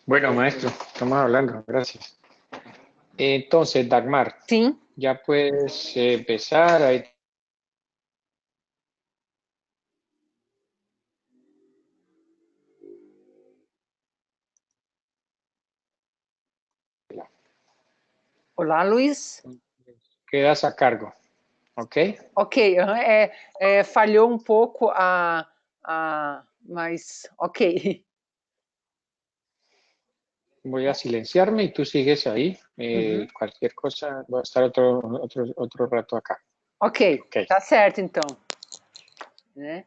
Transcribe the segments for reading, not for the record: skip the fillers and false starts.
Bueno, maestro, estamos hablando, gracias. Entonces, Dagmar, Sim. ya puedes empezar. Ahí. Olá, Luiz. Quedas a cargo, ¿ok? Ok, falhou um pouco mas ok. Voy a silenciarme y tú sigues ahí. Uhum. Cualquier cosa, voy a estar otro rato acá. Ok, Ok. tá certo então. Né?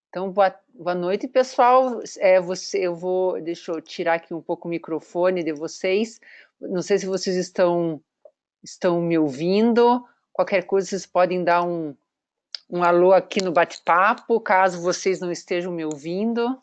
Então, boa noite, pessoal. Deixa eu tirar aqui um pouco o microfone de vocês. Não sei se vocês estão me ouvindo. Qualquer coisa, vocês podem dar um alô aqui no bate-papo, caso vocês não estejam me ouvindo.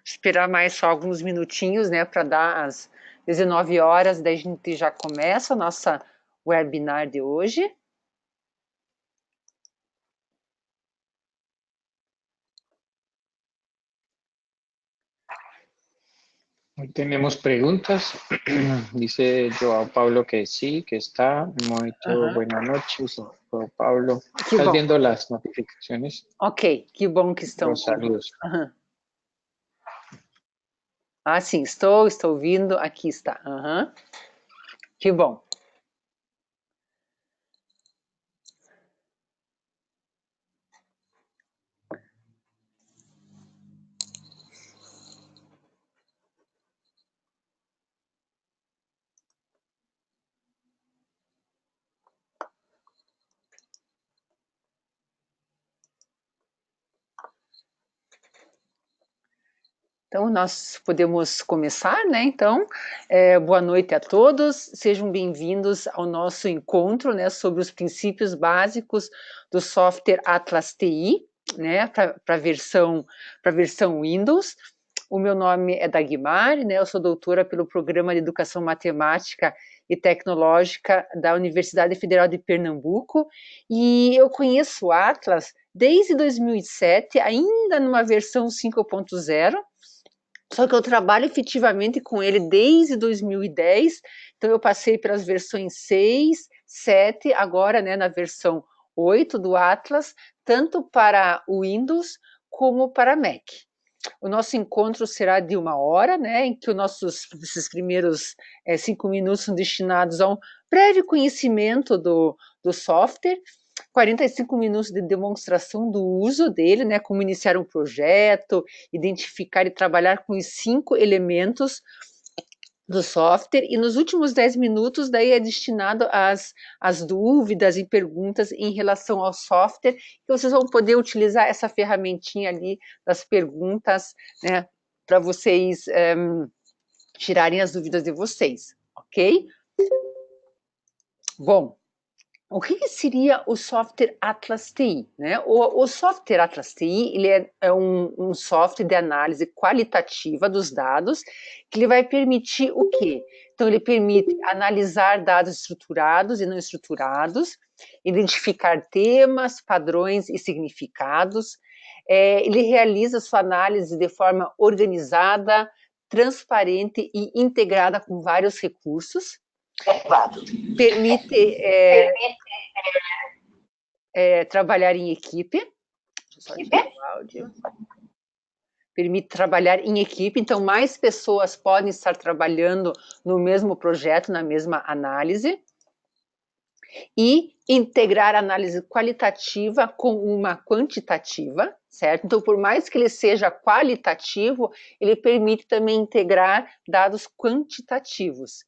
Esperar mais só alguns minutinhos, né, para dar às 19 horas, daí a gente já começa a nossa webinar de hoje. Hoy tenemos preguntas. Dice Joao Pablo que sí, que está. Muito Uhum. buenas noches, Joao Pablo. Que ¿Estás bom. viendo las notificaciones? Ok, que bom que estão Los ouvindo. saludos. Uhum. Ah, sim, estou ouvindo, aqui está. Uhum. Que bom. Então, nós podemos começar, né? Então, boa noite a todos, sejam bem-vindos ao nosso encontro, né, sobre os princípios básicos do software Atlas TI, né, para a versão Windows. O meu nome é Dagmar, né, eu sou doutora pelo Programa de Educação Matemática e Tecnológica da Universidade Federal de Pernambuco, e eu conheço o Atlas desde 2007, ainda numa versão 5.0, só que eu trabalho efetivamente com ele desde 2010, então eu passei pelas versões 6, 7, agora, né, na versão 8 do Atlas, tanto para o Windows como para Mac. O nosso encontro será de 1 hora, né, em que esses primeiros 5 minutos são destinados a um breve conhecimento do software, 45 minutos de demonstração do uso dele, né, como iniciar um projeto, identificar e trabalhar com os 5 elementos do software, e nos últimos 10 minutos daí é destinado às dúvidas e perguntas em relação ao software, que vocês vão poder utilizar essa ferramentinha ali das perguntas, né, para vocês tirarem as dúvidas de vocês, ok? Bom, o que seria o software Atlas TI? Né? O software Atlas TI ele é um software de análise qualitativa dos dados que ele vai permitir o quê? Então, ele permite analisar dados estruturados e não estruturados, identificar temas, padrões e significados. Ele realiza sua análise de forma organizada, transparente e integrada com vários recursos. Permite trabalhar em equipe. Deixa eu só desligar o áudio. Permite trabalhar em equipe, então mais pessoas podem estar trabalhando no mesmo projeto, na mesma análise. E integrar a análise qualitativa com uma quantitativa, certo? Então, por mais que ele seja qualitativo, ele permite também integrar dados quantitativos.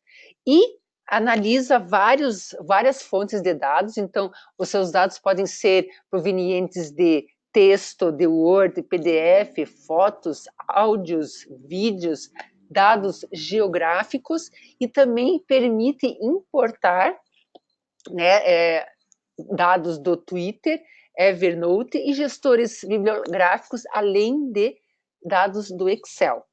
E analisa várias fontes de dados, então os seus dados podem ser provenientes de texto, de Word, PDF, fotos, áudios, vídeos, dados geográficos, e também permite importar, né, dados do Twitter, Evernote e gestores bibliográficos, além de dados do Excel.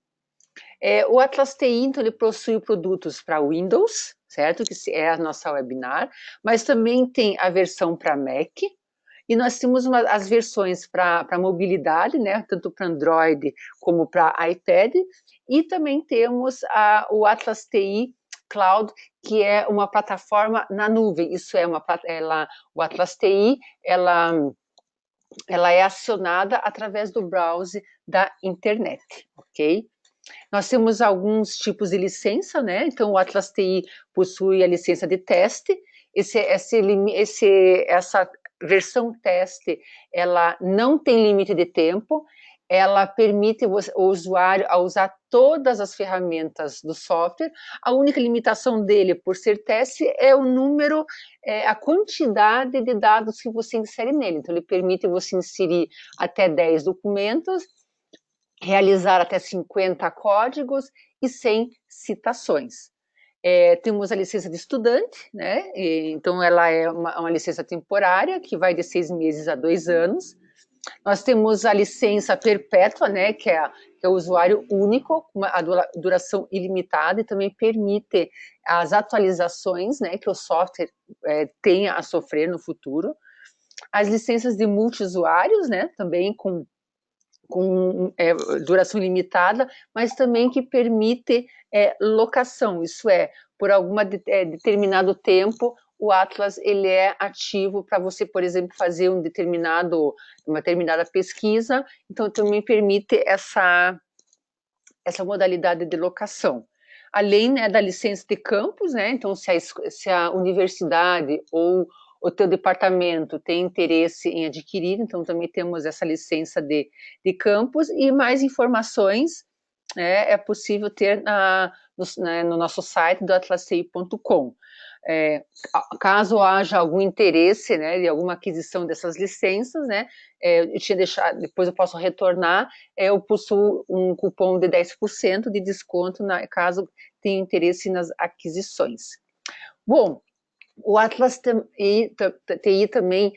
O Atlas TI, então, ele possui produtos para Windows, certo? Que é a nossa webinar, mas também tem a versão para Mac, e nós temos as versões para mobilidade, né? Tanto para Android como para iPad, e também temos o Atlas TI Cloud, que é uma plataforma na nuvem. Isso é o Atlas TI, ela é acionada através do browser da internet, ok? Nós temos alguns tipos de licença, né? Então, o Atlas TI possui a licença de teste. Essa versão teste, ela não tem limite de tempo, ela permite o usuário a usar todas as ferramentas do software. A única limitação dele, por ser teste, é o número, a quantidade de dados que você insere nele. Então, ele permite você inserir até 10 documentos, realizar até 50 códigos e 100 citações. Temos a licença de estudante, né? Então ela é uma licença temporária, que vai de 6 meses a 2 anos. Nós temos a licença perpétua, né? Que é o usuário único, a duração ilimitada, e também permite as atualizações, né? Que o software tenha a sofrer no futuro. As licenças de multiusuários, né? Também com duração limitada, mas também que permite locação, isso é, por determinado tempo, o Atlas ele é ativo para você, por exemplo, fazer uma determinada pesquisa, então também permite essa modalidade de locação. Além, né, da licença de campus, né, então se a universidade ou o teu departamento tem interesse em adquirir, então também temos essa licença de campus, e mais informações é possível ter no nosso site do atlasci.com. Caso haja algum interesse, né, de alguma aquisição dessas licenças, né, eu tinha deixado, depois eu posso retornar, eu possuo um cupom de 10% de desconto caso tenha interesse nas aquisições. Bom, o Atlas TI também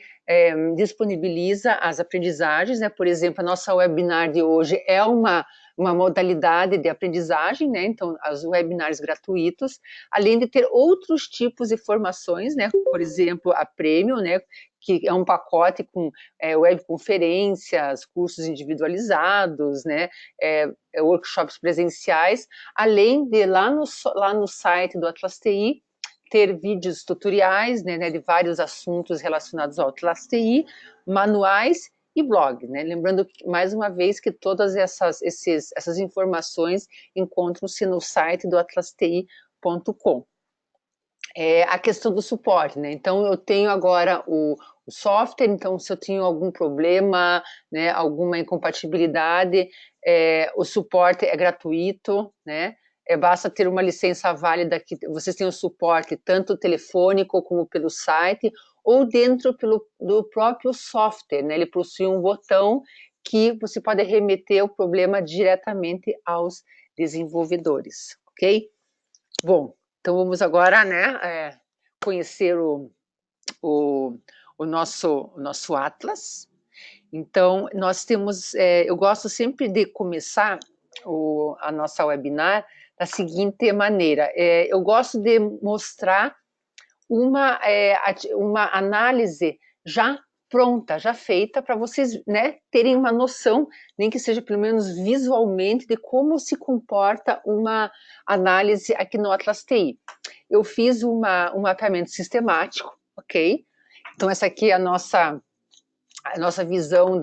disponibiliza as aprendizagens, né? Por exemplo, a nossa webinar de hoje é uma modalidade de aprendizagem, né? Então, os webinars gratuitos, além de ter outros tipos de formações, né? Por exemplo, a Premium, né? Que é um pacote com webconferências, cursos individualizados, né? Workshops presenciais, além de lá no site do Atlas TI ter vídeos tutoriais, né, de vários assuntos relacionados ao Atlas TI, manuais e blog, né? Lembrando, mais uma vez, que todas essas informações encontram-se no site do atlasti.com. A questão do suporte, né? Então, eu tenho agora o software, então, se eu tenho algum problema, né, alguma incompatibilidade, o suporte é gratuito, né? Basta ter uma licença válida, que vocês têm o suporte tanto telefônico como pelo site, ou dentro do próprio software, né? Ele possui um botão que você pode remeter o problema diretamente aos desenvolvedores, ok? Bom, então vamos agora, né, conhecer o nosso Atlas. Então, nós temos, eu gosto sempre de começar a nossa webinar da seguinte maneira, eu gosto de mostrar uma análise já pronta, já feita, para vocês, né, terem uma noção, nem que seja pelo menos visualmente, de como se comporta uma análise aqui no Atlas TI. Eu fiz um mapeamento sistemático, ok? Então, essa aqui é a nossa visão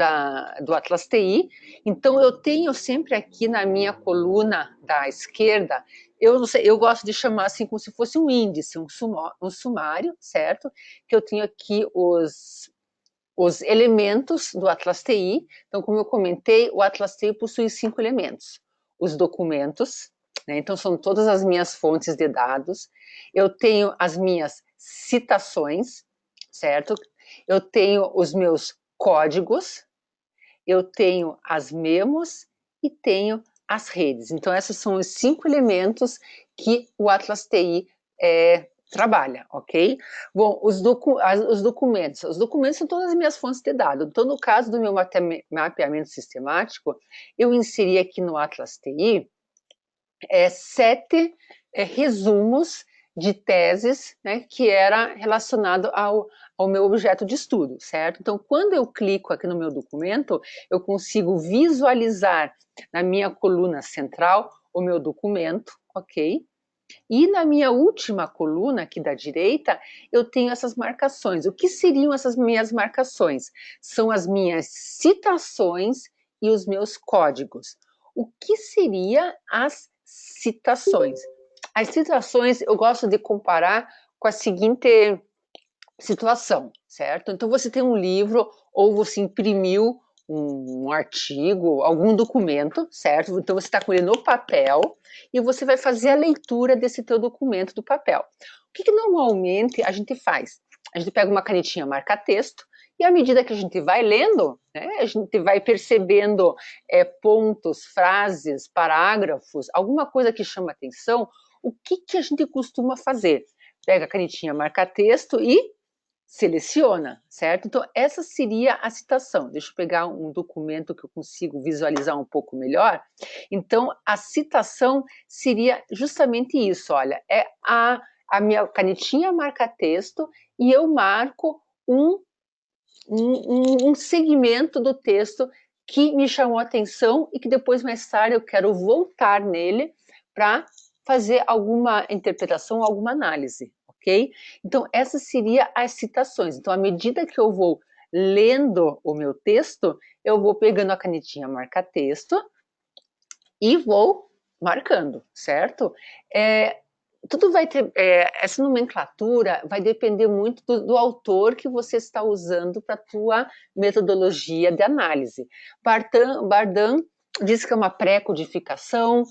do Atlas TI. Então, eu tenho sempre aqui na minha coluna da esquerda, eu não sei, eu gosto de chamar assim como se fosse um índice, um sumário, certo? Que eu tenho aqui os elementos do Atlas TI. Então, como eu comentei, o Atlas TI possui 5 elementos: os documentos, né? Então, são todas as minhas fontes de dados. Eu tenho as minhas citações, certo? Eu tenho os meus códigos, eu tenho as memos e tenho as redes. Então, esses são os 5 elementos que o Atlas TI trabalha, ok? Bom, os documentos. Os documentos são todas as minhas fontes de dados. Então, no caso do meu mapeamento sistemático, eu inseri aqui no Atlas TI 7 resumos de teses, né, que era relacionado ao meu objeto de estudo, certo? Então, quando eu clico aqui no meu documento, eu consigo visualizar na minha coluna central o meu documento, ok? E na minha última coluna, aqui da direita, eu tenho essas marcações. O que seriam essas minhas marcações? São as minhas citações e os meus códigos. O que seria as citações? As citações eu gosto de comparar com a seguinte situação, certo? Então você tem um livro ou você imprimiu um artigo, algum documento, certo? Então você está com ele no papel e você vai fazer a leitura desse teu documento do papel. O que normalmente a gente faz? A gente pega uma canetinha marca-texto e à medida que a gente vai lendo, né, a gente vai percebendo pontos, frases, parágrafos, alguma coisa que chama atenção. O que a gente costuma fazer? Pega a canetinha marca-texto e seleciona, certo? Então, essa seria a citação. Deixa eu pegar um documento que eu consigo visualizar um pouco melhor. Então, a citação seria justamente isso, olha, é a minha canetinha marca-texto e eu marco um segmento do texto que me chamou a atenção e que depois, mais tarde, eu quero voltar nele para fazer alguma interpretação, alguma análise, ok? Então, essa seria as citações. Então, à medida que eu vou lendo o meu texto, eu vou pegando a canetinha marca-texto e vou marcando, certo? Tudo vai ter, essa nomenclatura vai depender muito do autor que você está usando para a tua metodologia de análise. Bardan diz que é uma pré-codificação,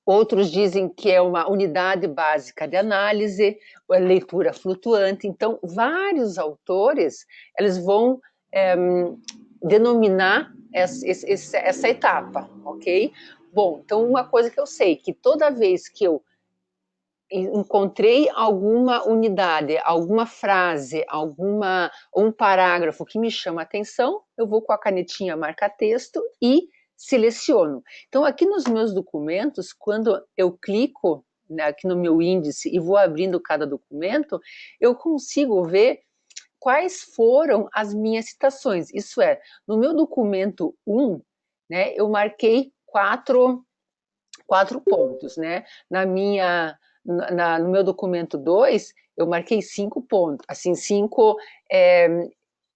outros dizem que é uma unidade básica de análise, leitura flutuante. Então, vários autores, eles vão denominar essa etapa, ok? Bom, então uma coisa que eu sei, que toda vez que eu encontrei alguma unidade, alguma frase, um parágrafo que me chama a atenção, eu vou com a canetinha marca-texto e seleciono. Então, aqui nos meus documentos, quando eu clico aqui no meu índice e vou abrindo cada documento, eu consigo ver quais foram as minhas citações. Isso é, no meu documento 1, né, eu marquei quatro pontos, né? No meu documento 2, eu marquei 5 pontos, assim, 5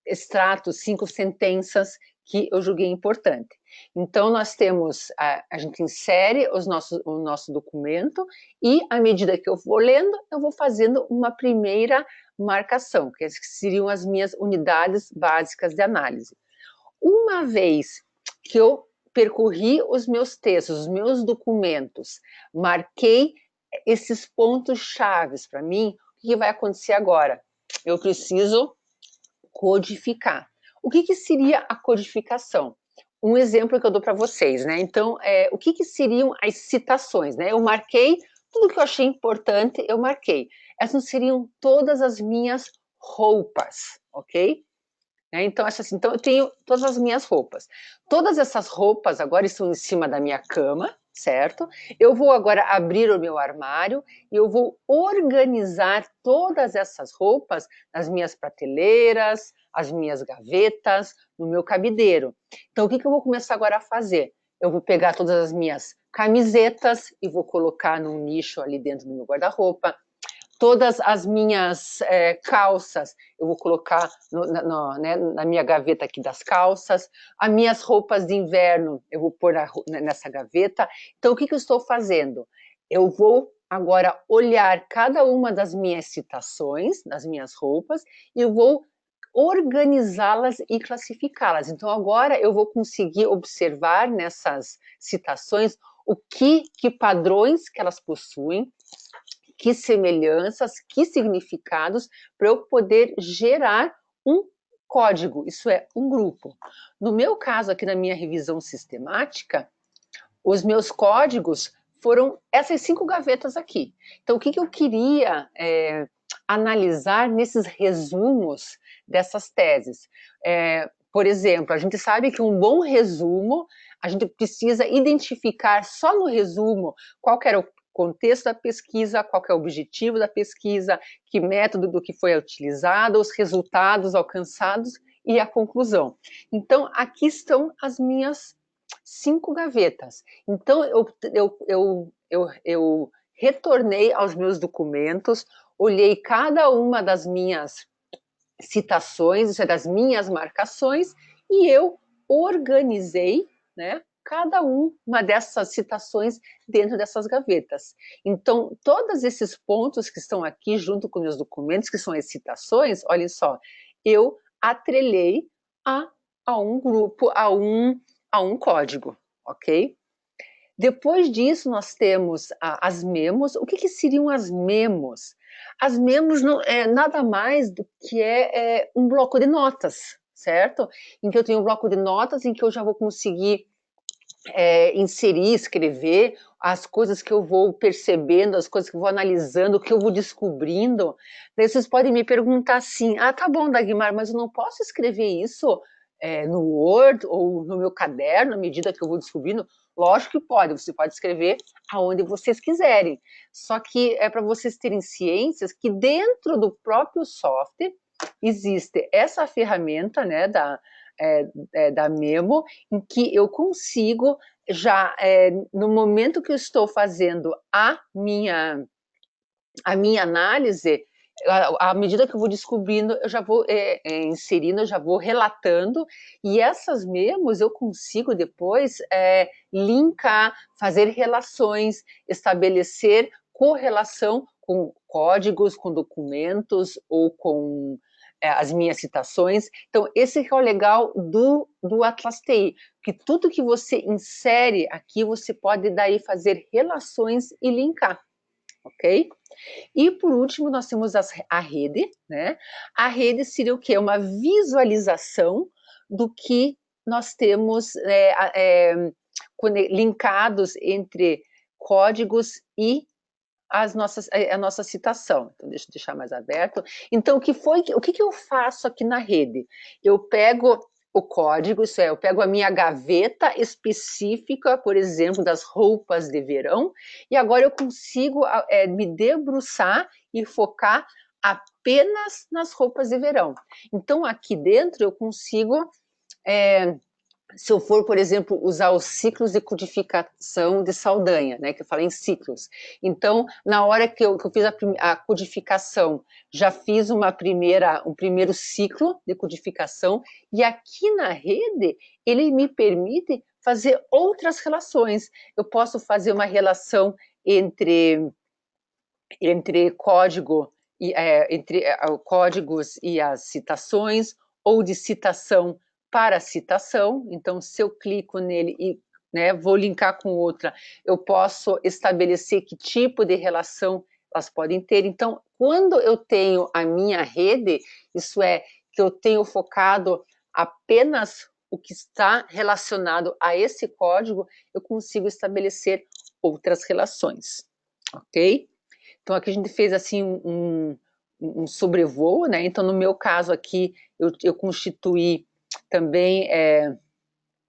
extratos, 5 sentenças que eu julguei importante. Então, nós temos, a gente insere o nosso documento e, à medida que eu vou lendo, eu vou fazendo uma primeira marcação, que seriam as minhas unidades básicas de análise. Uma vez que eu percorri os meus textos, os meus documentos, marquei esses pontos chaves para mim, o que vai acontecer agora? Eu preciso codificar. O que seria a codificação? Um exemplo que eu dou para vocês, né? Então, o que seriam as citações, né? Eu marquei tudo que eu achei importante, eu marquei. Essas seriam todas as minhas roupas, ok? Então, então, eu tenho todas as minhas roupas. Todas essas roupas agora estão em cima da minha cama, certo? Eu vou agora abrir o meu armário e eu vou organizar todas essas roupas nas minhas prateleiras, as minhas gavetas, no meu cabideiro. Então, o que eu vou começar agora a fazer? Eu vou pegar todas as minhas camisetas e vou colocar num nicho ali dentro do meu guarda-roupa. Todas as minhas calças, eu vou colocar na minha gaveta aqui das calças. As minhas roupas de inverno, eu vou pôr nessa gaveta. Então, o que eu estou fazendo? Eu vou agora olhar cada uma das minhas citações, das minhas roupas, e eu vou organizá-las e classificá-las. Então, agora eu vou conseguir observar nessas citações que padrões que elas possuem, que semelhanças, que significados, para eu poder gerar um código, isso é, um grupo. No meu caso, aqui na minha revisão sistemática, os meus códigos foram essas 5 gavetas aqui. Então, o que eu queria analisar nesses resumos dessas teses? Por exemplo, a gente sabe que um bom resumo, a gente precisa identificar só no resumo qual era o contexto da pesquisa, qual é o objetivo da pesquisa, que método do que foi utilizado, os resultados alcançados e a conclusão. Então, aqui estão as minhas 5 gavetas. Então, eu retornei aos meus documentos, olhei cada uma das minhas citações, isso é, das minhas marcações, e eu organizei, né, cada uma dessas citações dentro dessas gavetas. Então, todos esses pontos que estão aqui junto com meus documentos, que são as citações, olhem só, eu atrelei a um grupo, a um código, ok? Depois disso, nós temos as memos. O que seriam as memos? As memos não é nada mais do que um bloco de notas, certo? Em que eu tenho um bloco de notas em que eu já vou conseguir inserir, escrever as coisas que eu vou percebendo, as coisas que eu vou analisando, o que eu vou descobrindo. Daí vocês podem me perguntar assim, tá bom, Dagmar, mas eu não posso escrever isso no Word ou no meu caderno, à medida que eu vou descobrindo? Lógico que pode, você pode escrever aonde vocês quiserem. Só que é para vocês terem ciências que dentro do próprio software existe essa ferramenta, né, da Memo, em que eu consigo já, no momento que eu estou fazendo a minha análise, à medida que eu vou descobrindo, eu já vou inserindo, eu já vou relatando, e essas memos eu consigo depois linkar, fazer relações, estabelecer correlação com códigos, com documentos ou com as minhas citações. Então, esse que é o legal do Atlas TI, que tudo que você insere aqui, você pode daí fazer relações e linkar, ok? E por último, nós temos a rede, né? A rede seria o quê? Uma visualização do que nós temos linkados entre códigos e a nossa citação. Então, deixa eu deixar mais aberto. Então, o que eu faço aqui na rede? Eu pego o código, isso é, eu pego a minha gaveta específica, por exemplo, das roupas de verão, e agora eu consigo me debruçar e focar apenas nas roupas de verão. Então, aqui dentro eu consigo se eu for, por exemplo, usar os ciclos de codificação de Saldanha, né, que eu falei em ciclos. Então, na hora que eu fiz a codificação, já fiz um primeiro ciclo de codificação, e aqui na rede, ele me permite fazer outras relações. Eu posso fazer uma relação entre código entre códigos e as citações, ou de citação para citação. Então, se eu clico nele e vou linkar com outra, eu posso estabelecer que tipo de relação elas podem ter. Então, quando eu tenho a minha rede, isso é, que eu tenho focado apenas o que está relacionado a esse código, eu consigo estabelecer outras relações, ok? Então, aqui a gente fez assim um sobrevoo, né? Então, no meu caso aqui, eu constituí também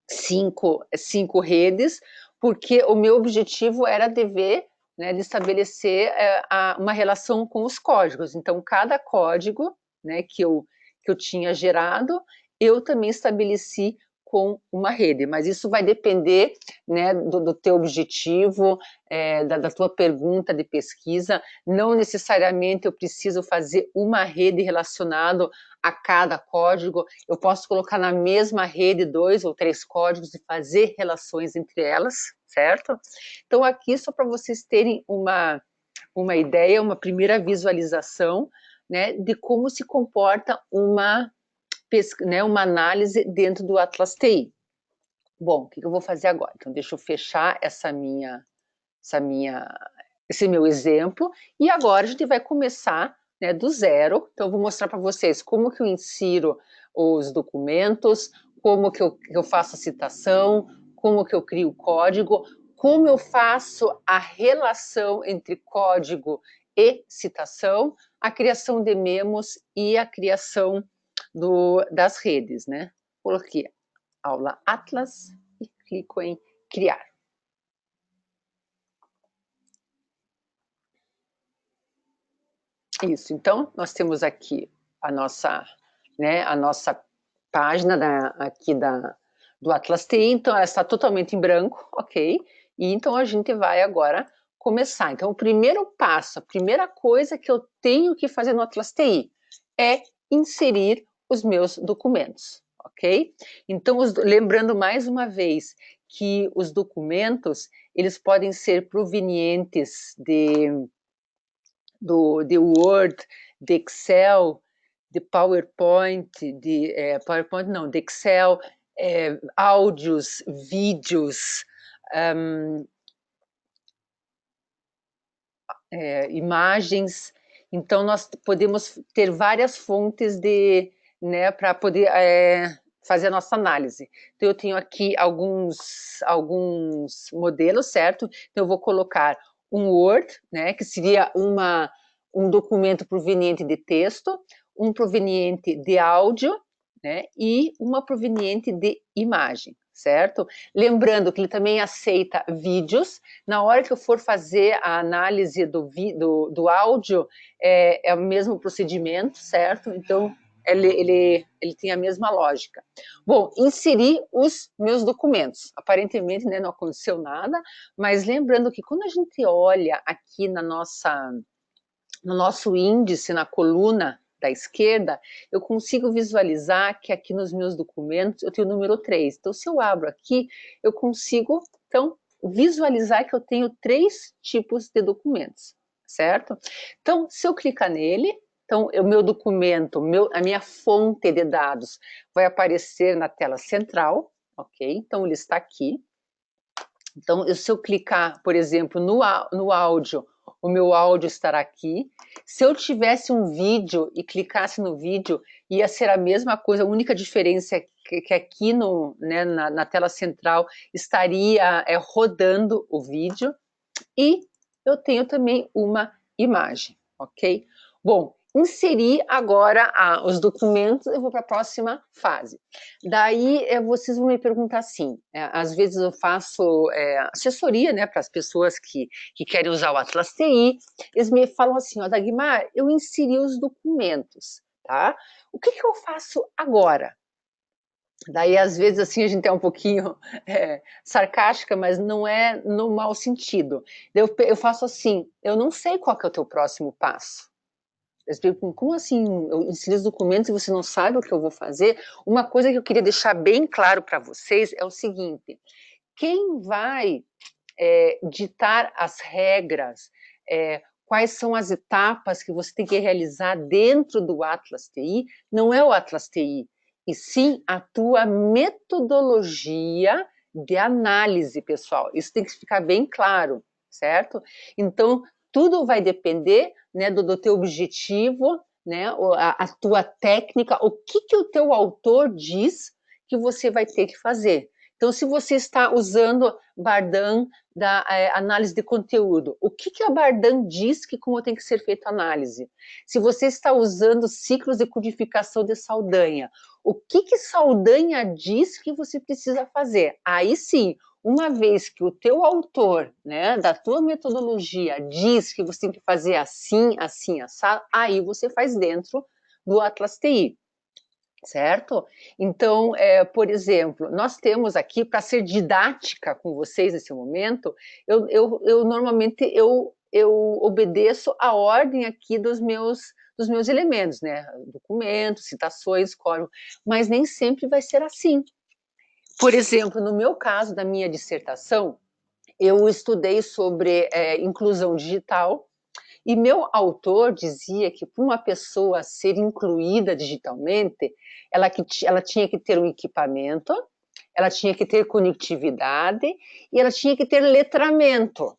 cinco redes, porque o meu objetivo era de estabelecer uma relação com os códigos. Então, cada código, né, que eu tinha gerado, eu também estabeleci com uma rede, mas isso vai depender, né, do teu objetivo, da tua pergunta de pesquisa. Não necessariamente eu preciso fazer uma rede relacionada a cada código, eu posso colocar na mesma rede 2 ou 3 códigos e fazer relações entre elas, certo? Então, aqui, só para vocês terem uma ideia, uma primeira visualização, né, de como se comporta uma análise dentro do Atlas TI. Bom, o que eu vou fazer agora? Então, deixa eu fechar esse meu exemplo, e agora a gente vai começar, né, do zero. Então, eu vou mostrar para vocês como que eu insiro os documentos, como que eu faço a citação, como que eu crio o código, como eu faço a relação entre código e citação, a criação de memos e a criação das redes, né? Coloquei aula Atlas e clico em criar. Isso, então nós temos aqui a nossa, né, a nossa página do Atlas TI, então ela está totalmente em branco, ok? E então a gente vai agora começar. Então o primeiro passo, a primeira coisa que eu tenho que fazer no Atlas TI é inserir os meus documentos, ok? Então, lembrando mais uma vez que os documentos, eles podem ser provenientes de Word, de Excel, de PowerPoint, PowerPoint não, de Excel, áudios, vídeos, imagens. Então, nós podemos ter várias fontes né, para poder fazer a nossa análise. Então, eu tenho aqui alguns modelos, certo? Então, eu vou colocar um Word, né, que seria um documento proveniente de texto, um proveniente de áudio, né, e uma proveniente de imagem, certo? Lembrando que ele também aceita vídeos. Na hora que eu for fazer a análise do áudio, é o mesmo procedimento, certo? Então, ele tem a mesma lógica. Bom, inseri os meus documentos. Aparentemente, né, não aconteceu nada, mas lembrando que quando a gente olha aqui no nosso índice, na coluna da esquerda, eu consigo visualizar que aqui nos meus documentos eu tenho o número 3. Então, se eu abro aqui, eu consigo, então, visualizar que eu tenho 3 tipos de documentos, certo? Então, se eu clicar nele, então, o meu documento, a minha fonte de dados vai aparecer na tela central, ok? Então, ele está aqui. Então, se eu clicar, por exemplo, no áudio, o meu áudio estará aqui. Se eu tivesse um vídeo e clicasse no vídeo, ia ser a mesma coisa, a única diferença é que aqui né, na tela central estaria rodando o vídeo. E eu tenho também uma imagem, ok? Bom, inseri agora os documentos, eu vou para a próxima fase. Daí vocês vão me perguntar assim, às vezes eu faço assessoria, né, para as pessoas que querem usar o Atlas TI, eles me falam assim, ó, Dagmar, eu inseri os documentos, tá? O que eu faço agora? Daí, às vezes, assim, a gente é um pouquinho sarcástica, mas não é no mau sentido. Eu faço assim, eu não sei qual que é o teu próximo passo. Eles perguntam, como assim, eu inseri os documentos e você não sabe o que eu vou fazer? Uma coisa que eu queria deixar bem claro para vocês é o seguinte, quem vai ditar as regras, quais são as etapas que você tem que realizar dentro do Atlas TI, não é o Atlas TI, e sim a tua metodologia de análise, pessoal. Isso tem que ficar bem claro, certo? Então, tudo vai depender, né, do teu objetivo, né, a tua técnica, o que o teu autor diz que você vai ter que fazer. Então, se você está usando Bardan da análise de conteúdo, o que a Bardan diz que como tem que ser feita a análise? Se você está usando ciclos de codificação de Saldanha, o que Saldanha diz que você precisa fazer? Aí sim, uma vez que o teu autor, né, da tua metodologia diz que você tem que fazer assim, assim, assado, aí você faz dentro do Atlas TI. Certo? Então, por exemplo, nós temos aqui, para ser didática com vocês nesse momento, eu normalmente obedeço a ordem aqui dos meus elementos, né? Documentos, citações, código, mas nem sempre vai ser assim. Por exemplo, no meu caso, da minha dissertação, eu estudei sobre inclusão digital, e meu autor dizia que para uma pessoa ser incluída digitalmente, ela tinha que ter um equipamento, ela tinha que ter conectividade e ela tinha que ter letramento.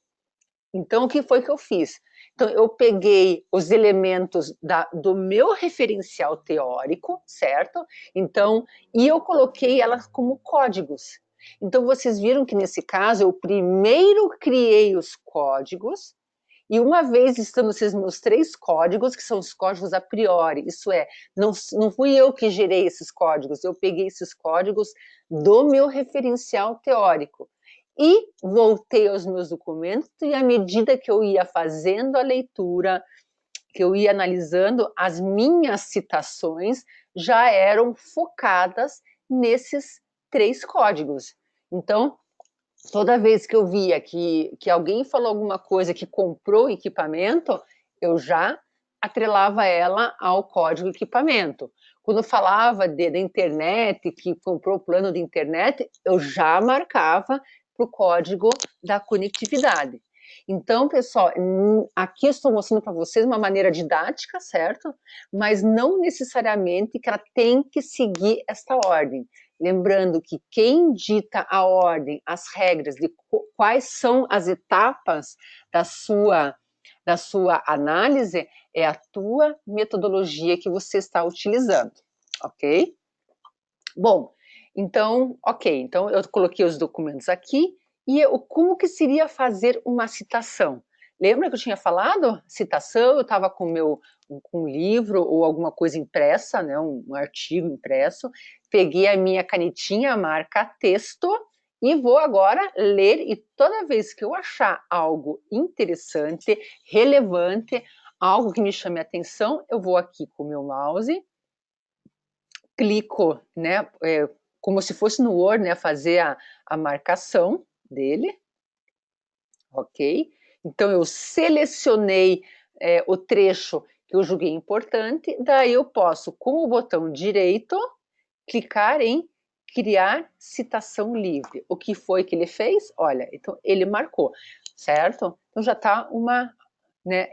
Então, o que foi que eu fiz? Então, eu peguei os elementos do meu referencial teórico, certo? Então, e eu coloquei elas como códigos. Então, vocês viram que nesse caso, eu primeiro criei os códigos, e uma vez estando esses meus 3 códigos, que são os códigos a priori, isso é, não fui eu que gerei esses códigos, eu peguei esses códigos do meu referencial teórico. E voltei aos meus documentos, e à medida que eu ia fazendo a leitura, que eu ia analisando, as minhas citações já eram focadas nesses 3 códigos. Então, toda vez que eu via que alguém falou alguma coisa que comprou equipamento, eu já atrelava ela ao código equipamento. Quando falava da internet, que comprou o plano de internet, eu já marcava para o código da conectividade. Então, pessoal, aqui eu estou mostrando para vocês uma maneira didática, certo? Mas não necessariamente que ela tem que seguir esta ordem. Lembrando que quem dita a ordem, as regras de quais são as etapas da sua análise é a tua metodologia que você está utilizando, ok? Bom, então, ok, então eu coloquei os documentos aqui e como que seria fazer uma citação? Lembra que eu tinha falado? Citação, eu estava com um livro ou alguma coisa impressa, né, um artigo impresso, peguei a minha canetinha, marca texto, e vou agora ler, e toda vez que eu achar algo interessante, relevante, algo que me chame a atenção, eu vou aqui com o meu mouse, clico, né, como se fosse no Word, né, fazer a marcação dele, ok? Então, eu selecionei o trecho que eu julguei importante, daí eu posso, com o botão direito, clicar em criar citação livre. O que foi que ele fez? Olha, então ele marcou, certo? Então já está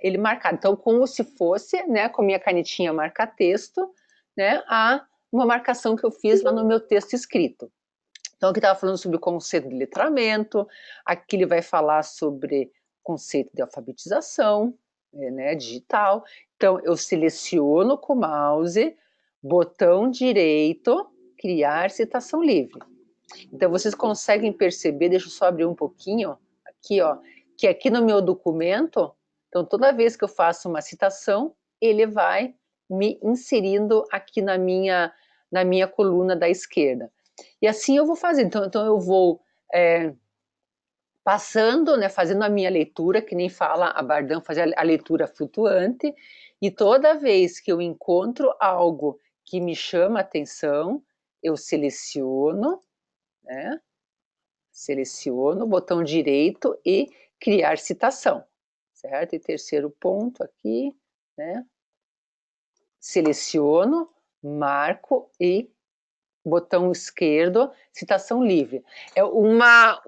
ele marcado. Então, como se fosse, né, com a minha canetinha marca-texto, né, uma marcação que eu fiz lá no meu texto escrito. Então, aqui estava falando sobre o conceito de letramento, aqui ele vai falar sobre conceito de alfabetização, né, digital. Então, eu seleciono com o mouse, botão direito, criar citação livre. Então, vocês conseguem perceber, deixa eu só abrir um pouquinho, aqui, ó, que aqui no meu documento, então, toda vez que eu faço uma citação, ele vai me inserindo aqui na minha coluna da esquerda. E assim eu vou fazer. Então eu vou passando, né, fazendo a minha leitura, que nem fala a Bardin, fazer a leitura flutuante, e toda vez que eu encontro algo que me chama a atenção, eu seleciono, né, seleciono, botão direito e criar citação, certo? E terceiro ponto aqui, né, seleciono, marco e botão esquerdo, citação livre. É uma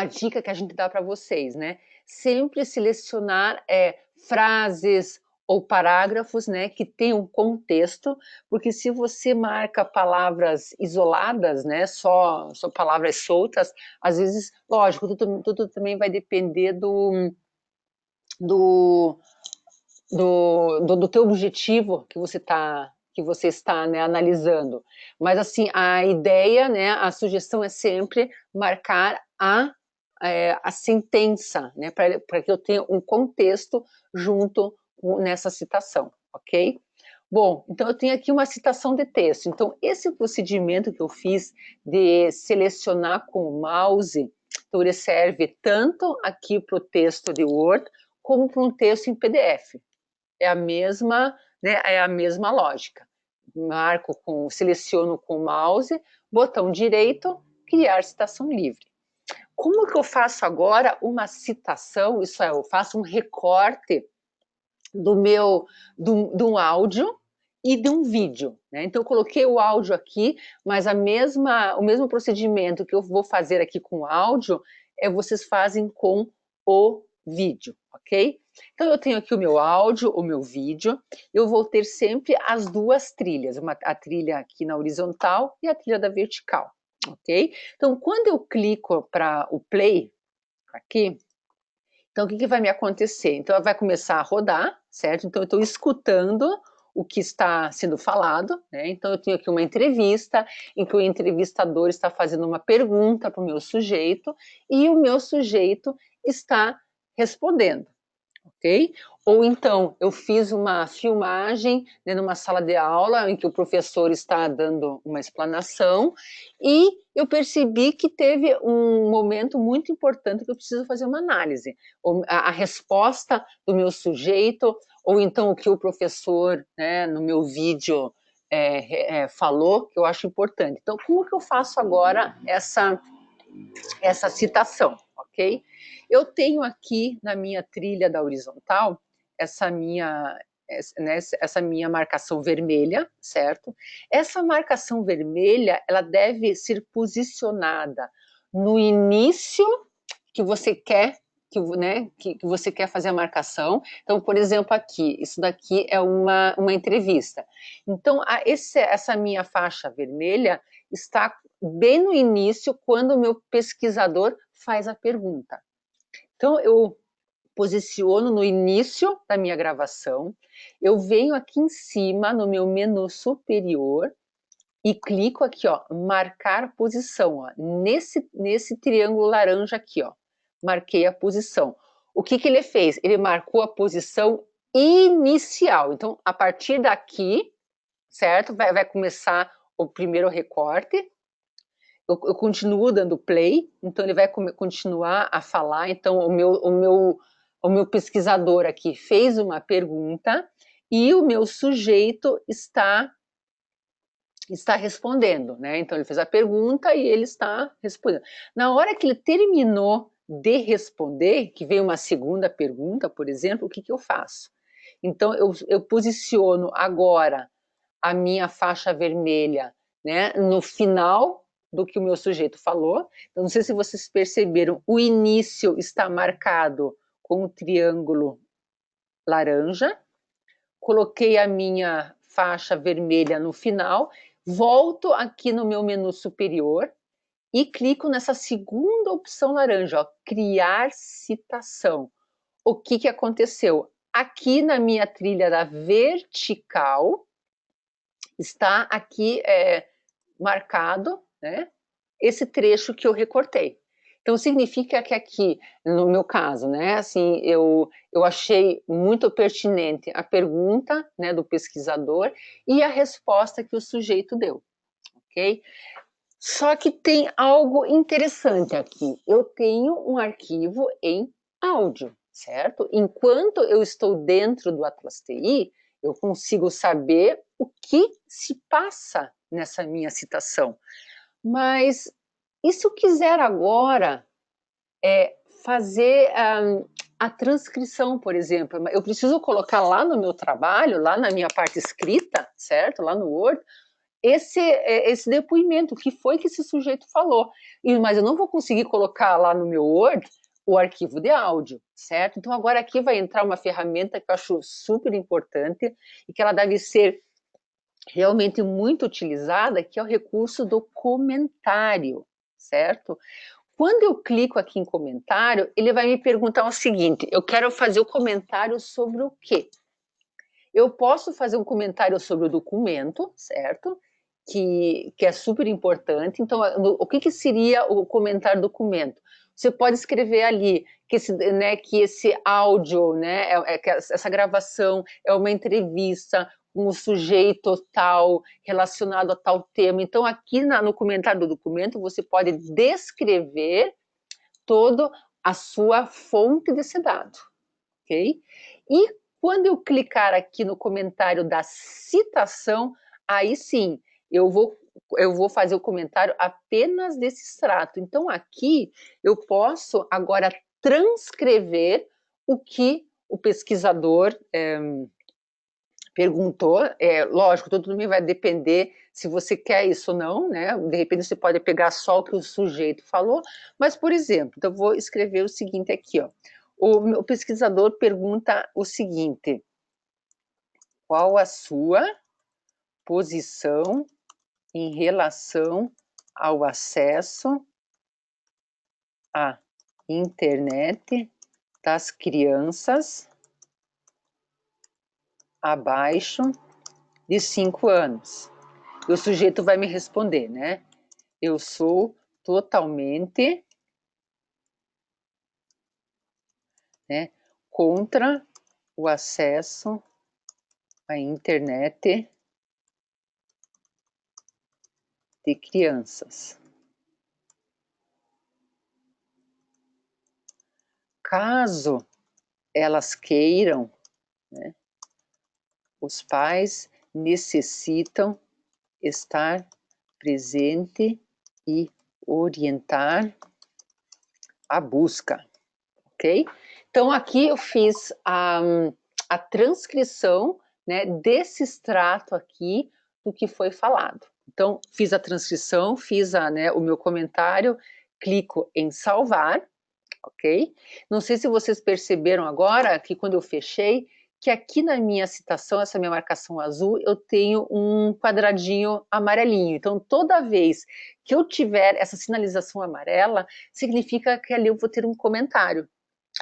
dica que a gente dá para vocês, né? Sempre selecionar frases ou parágrafos, né, que tenham contexto, porque se você marca palavras isoladas, né, só palavras soltas, às vezes, lógico, tudo também vai depender do teu objetivo que você está, né, analisando. Mas assim, a ideia, né, a sugestão é sempre marcar a sentença, né, para que eu tenha um contexto junto nessa citação, ok? Bom, então eu tenho aqui uma citação de texto. Então, esse procedimento que eu fiz de selecionar com o mouse, então ele serve tanto aqui para o texto de Word, como para um texto em PDF. É a mesma, né, é a mesma lógica. Seleciono com o mouse, botão direito, criar citação livre. Como que eu faço agora uma citação? Isso é, eu faço um recorte de um áudio e de um vídeo, né? Então eu coloquei o áudio aqui, mas o mesmo procedimento que eu vou fazer aqui com o áudio, vocês fazem com o vídeo, ok? Então, eu tenho aqui o meu áudio, o meu vídeo, eu vou ter sempre as duas trilhas, a trilha aqui na horizontal e a trilha da vertical, ok? Então, quando eu clico para o play, aqui, então o que vai me acontecer? Então, ela vai começar a rodar, certo? Então, eu estou escutando o que está sendo falado, né? Então, eu tenho aqui uma entrevista em que o entrevistador está fazendo uma pergunta para o meu sujeito e o meu sujeito está respondendo, ok? Ou então, eu fiz uma filmagem, né, numa sala de aula em que o professor está dando uma explanação e eu percebi que teve um momento muito importante que eu preciso fazer uma análise. A resposta do meu sujeito, ou então o que o professor, né, no meu vídeo falou, que eu acho importante. Então, como que eu faço agora essa citação, ok? Eu tenho aqui na minha trilha da horizontal essa minha marcação vermelha, certo? Essa marcação vermelha, ela deve ser posicionada no início que você quer que você quer fazer a marcação. Então, por exemplo, aqui, isso daqui é uma entrevista. Então, essa minha faixa vermelha está bem no início, quando o meu pesquisador faz a pergunta. Então, eu posiciono no início da minha gravação, eu venho aqui em cima, no meu menu superior, e clico aqui, ó, marcar posição, ó, nesse triângulo laranja aqui, ó, marquei a posição. O que ele fez? Ele marcou a posição inicial. Então, a partir daqui, certo? Vai começar o primeiro recorte. Eu continuo dando play, então ele vai continuar a falar. Então, o meu pesquisador aqui fez uma pergunta e o meu sujeito está respondendo, né? Então ele fez a pergunta e ele está respondendo. Na hora que ele terminou de responder, que veio uma segunda pergunta, por exemplo, o que eu faço? Então eu posiciono agora a minha faixa vermelha, né, no final do que o meu sujeito falou. Então, não sei se vocês perceberam, o início está marcado com o triângulo laranja. Coloquei a minha faixa vermelha no final, volto aqui no meu menu superior e clico nessa segunda opção laranja, ó, criar citação. O que aconteceu? Aqui na minha trilha da vertical, está aqui marcado, né, esse trecho que eu recortei. Então, significa que aqui, no meu caso, né, assim, eu achei muito pertinente a pergunta, né, do pesquisador e a resposta que o sujeito deu, ok? Só que tem algo interessante aqui. Eu tenho um arquivo em áudio, certo? Enquanto eu estou dentro do Atlas TI, eu consigo saber o que se passa nessa minha citação. Mas e se eu quiser agora fazer a transcrição, por exemplo? Eu preciso colocar lá no meu trabalho, lá na minha parte escrita, certo? Lá no Word, esse depoimento, o que foi que esse sujeito falou. Mas eu não vou conseguir colocar lá no meu Word o arquivo de áudio, certo? Então agora aqui vai entrar uma ferramenta que eu acho super importante e que ela deve ser realmente muito utilizada, que é o recurso do comentário, certo? Quando eu clico aqui em comentário, ele vai me perguntar o seguinte: eu quero fazer o comentário sobre o quê? Eu posso fazer um comentário sobre o documento, certo? Que é super importante. Então, o que seria o comentário do documento? Você pode escrever ali que esse áudio, né, que essa gravação é uma entrevista com um sujeito tal, relacionado a tal tema. Então, aqui no comentário do documento, você pode descrever toda a sua fonte desse dado, ok? E quando eu clicar aqui no comentário da citação, aí sim, eu vou fazer o comentário apenas desse extrato. Então, aqui eu posso agora transcrever o que o pesquisador perguntou. Lógico, tudo também vai depender se você quer isso ou não, né? De repente você pode pegar só o que o sujeito falou, mas, por exemplo, então eu vou escrever o seguinte aqui, ó. O pesquisador pergunta o seguinte: qual a sua posição em relação ao acesso à internet das crianças abaixo de 5 anos? E o sujeito vai me responder, né? Eu sou totalmente, né, contra o acesso à internet de crianças. Caso elas queiram, né, os pais necessitam estar presente e orientar a busca, ok? Então, aqui eu fiz a transcrição, né, desse extrato aqui do que foi falado. Então, fiz a transcrição, fiz né, o meu comentário, clico em salvar, ok? Não sei se vocês perceberam agora que quando eu fechei, que aqui na minha citação, essa minha marcação azul, eu tenho um quadradinho amarelinho. Então, toda vez que eu tiver essa sinalização amarela, significa que ali eu vou ter um comentário,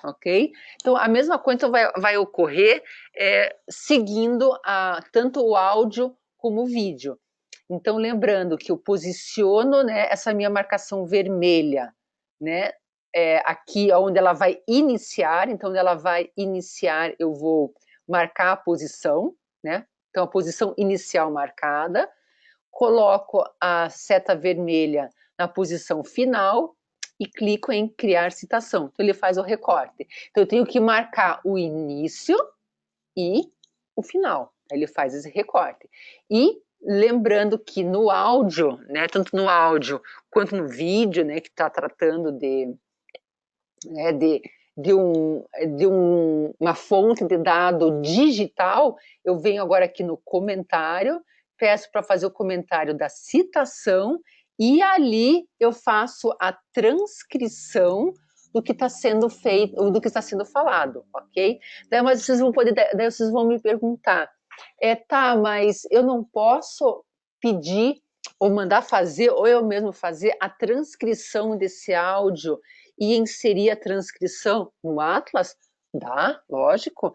ok? Então, a mesma coisa vai ocorrer seguindo tanto o áudio como o vídeo. Então, lembrando que eu posiciono, né, essa minha marcação vermelha, né, aqui onde ela vai iniciar. Então, onde ela vai iniciar, eu vou marcar a posição, né? Então, a posição inicial marcada, coloco a seta vermelha na posição final e clico em criar citação. Então, ele faz o recorte. Então, eu tenho que marcar o início e o final. Ele faz esse recorte. E lembrando que no áudio, né, tanto no áudio quanto no vídeo, né, que está tratando né, uma fonte de dado digital, eu venho agora aqui no comentário, peço para fazer o comentário da citação e ali eu faço a transcrição do que está sendo feito, do que está sendo falado, ok? Mas vocês vão poder, daí vocês vão me perguntar, tá, mas eu não posso pedir ou mandar fazer, ou eu mesmo fazer a transcrição desse áudio e inserir a transcrição no Atlas? Dá, lógico,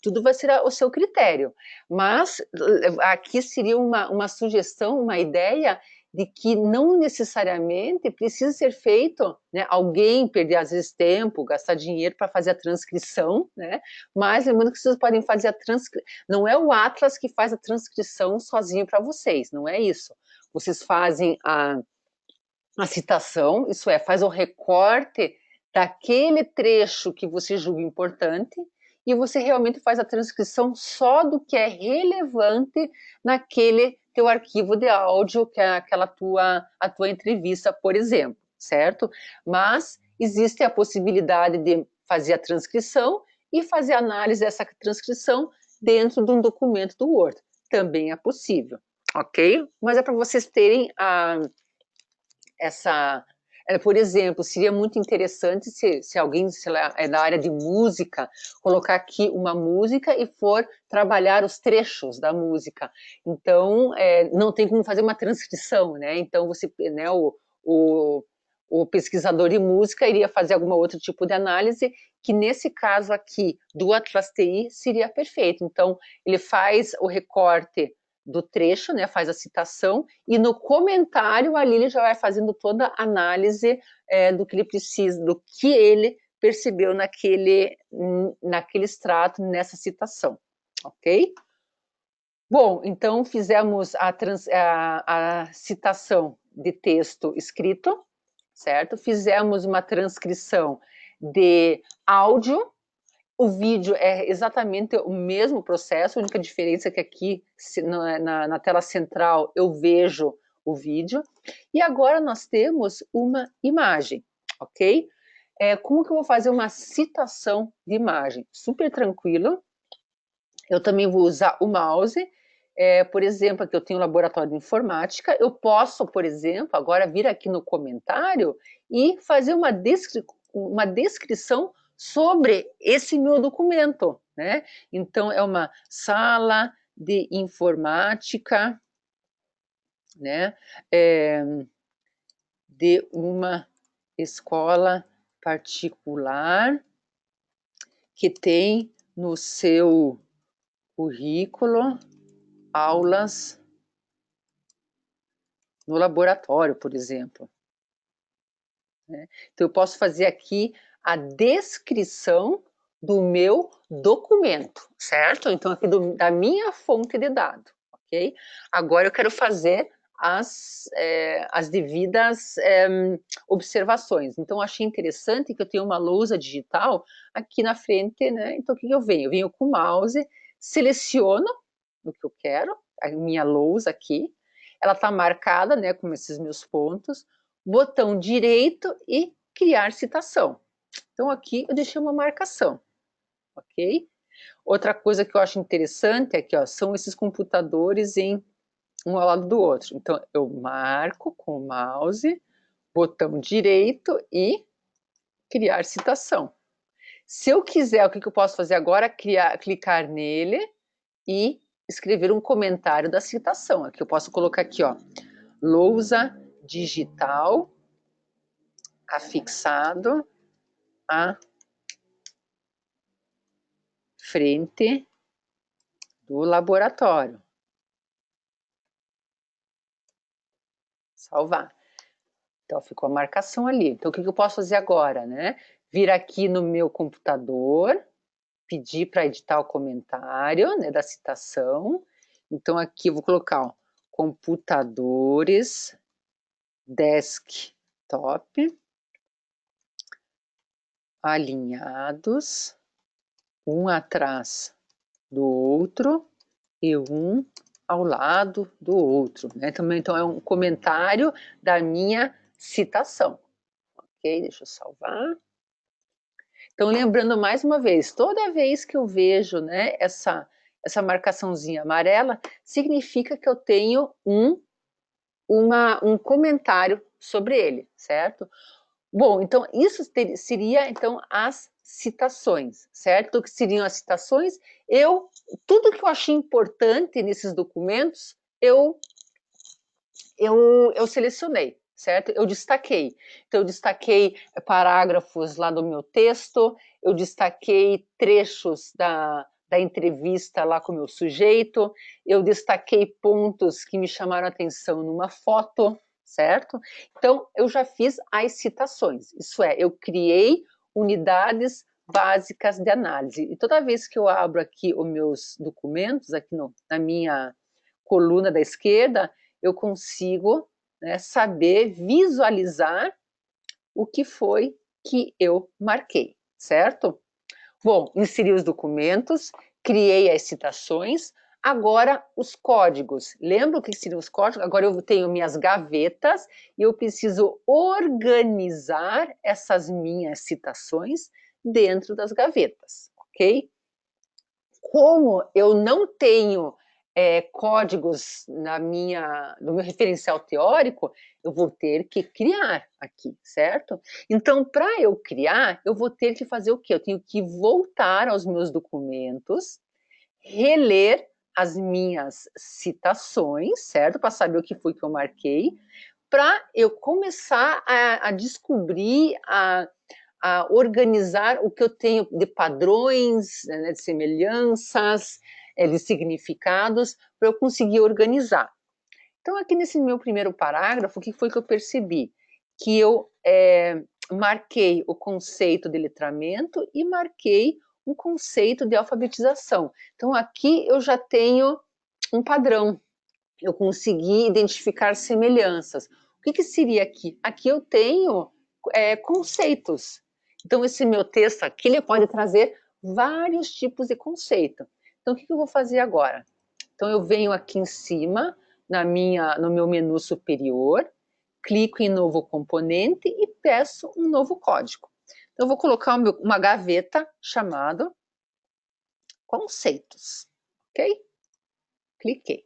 tudo vai ser o seu critério. Mas aqui seria uma sugestão, uma ideia de que não necessariamente precisa ser feito, né, alguém perder às vezes tempo, gastar dinheiro para fazer a transcrição, né, mas lembrando que vocês podem fazer a transcrição, não é o Atlas que faz a transcrição sozinho para vocês, não é isso. Vocês fazem a citação, isso é, faz o recorte daquele trecho que você julga importante e você realmente faz a transcrição só do que é relevante naquele teu arquivo de áudio, que é a tua entrevista, por exemplo, certo? Mas existe a possibilidade de fazer a transcrição e fazer a análise dessa transcrição dentro de um documento do Word. Também é possível, ok? Mas é para vocês terem por exemplo, seria muito interessante se alguém, sei lá, é da área de música, colocar aqui uma música e for trabalhar os trechos da música. Então, não tem como fazer uma transcrição, né? Então, né, o pesquisador de música iria fazer algum outro tipo de análise, que nesse caso aqui, do Atlas TI, seria perfeito. Então, ele faz o recorte do trecho, né, faz a citação, e no comentário ali ele já vai fazendo toda a análise do que ele precisa, do que ele percebeu naquele extrato, nessa citação, ok? Bom, então fizemos a citação de texto escrito, certo? Fizemos uma transcrição de áudio. O vídeo é exatamente o mesmo processo, a única diferença é que aqui na tela central eu vejo o vídeo. E agora nós temos uma imagem, ok? Como que eu vou fazer uma citação de imagem? Super tranquilo. Eu também vou usar o mouse. Por exemplo, aqui eu tenho um laboratório de informática. Eu posso, por exemplo, agora vir aqui no comentário e fazer uma uma descrição sobre esse meu documento, né? Então, é uma sala de informática, né? De uma escola particular que tem no seu currículo aulas no laboratório, por exemplo. Né? Então, eu posso fazer aqui a descrição do meu documento, certo? Então, aqui da minha fonte de dado, ok? Agora eu quero fazer as devidas observações. Então, achei interessante que eu tenho uma lousa digital aqui na frente, né? Então, o que eu venho? Eu venho com o mouse, seleciono o que eu quero, a minha lousa aqui, ela está marcada, né, com esses meus pontos, botão direito e criar citação. Então, aqui eu deixei uma marcação, ok? Outra coisa que eu acho interessante aqui, ó, são esses computadores um ao lado do outro. Então, eu marco com o mouse, botão direito e criar citação. Se eu quiser, o que eu posso fazer agora? Clicar nele e escrever um comentário da citação. Aqui eu posso colocar aqui, ó, lousa digital afixado à frente do laboratório. Salvar. Então, ficou a marcação ali. Então, o que eu posso fazer agora, né? Vir aqui no meu computador, pedir para editar o comentário, né, da citação. Então, aqui eu vou colocar, ó, computadores, desktop, alinhados, um atrás do outro e um ao lado do outro, né? Também, então, é um comentário da minha citação. Ok? Deixa eu salvar. Então, lembrando mais uma vez, toda vez que eu vejo, né, essa marcaçãozinha amarela, significa que eu tenho um comentário sobre ele, certo? Bom, então isso seria então as citações, certo? O que seriam as citações? Tudo que eu achei importante nesses documentos, eu selecionei, certo? Eu destaquei. Então, eu destaquei parágrafos lá do meu texto, eu destaquei trechos da entrevista lá com o meu sujeito, eu destaquei pontos que me chamaram a atenção numa foto, certo? Então, eu já fiz as citações, isso é, eu criei unidades básicas de análise. E toda vez que eu abro aqui os meus documentos, aqui na minha coluna da esquerda, eu consigo, né, saber visualizar o que foi que eu marquei, certo? Bom, inseri os documentos, criei as citações, agora os códigos. Lembra o que seriam os códigos? Agora eu tenho minhas gavetas e eu preciso organizar essas minhas citações dentro das gavetas, ok? Como eu não tenho códigos no meu referencial teórico, eu vou ter que criar aqui, certo? Então, para eu criar, eu vou ter que fazer o quê? Eu tenho que voltar aos meus documentos, reler as minhas citações, certo? Para saber o que foi que eu marquei, para eu começar a descobrir, a organizar o que eu tenho de padrões, né, de semelhanças, de significados, para eu conseguir organizar. Então, aqui nesse meu primeiro parágrafo, o que foi que eu percebi? Que eu marquei o conceito de letramento e marquei um conceito de alfabetização. Então, aqui eu já tenho um padrão, eu consegui identificar semelhanças. O que seria aqui? Aqui eu tenho conceitos. Então, esse meu texto aqui, ele pode trazer vários tipos de conceito. Então, o que eu vou fazer agora? Então, eu venho aqui em cima, no meu menu superior, clico em novo componente e peço um novo código. Então, eu vou colocar uma gaveta chamada conceitos, ok? Cliquei.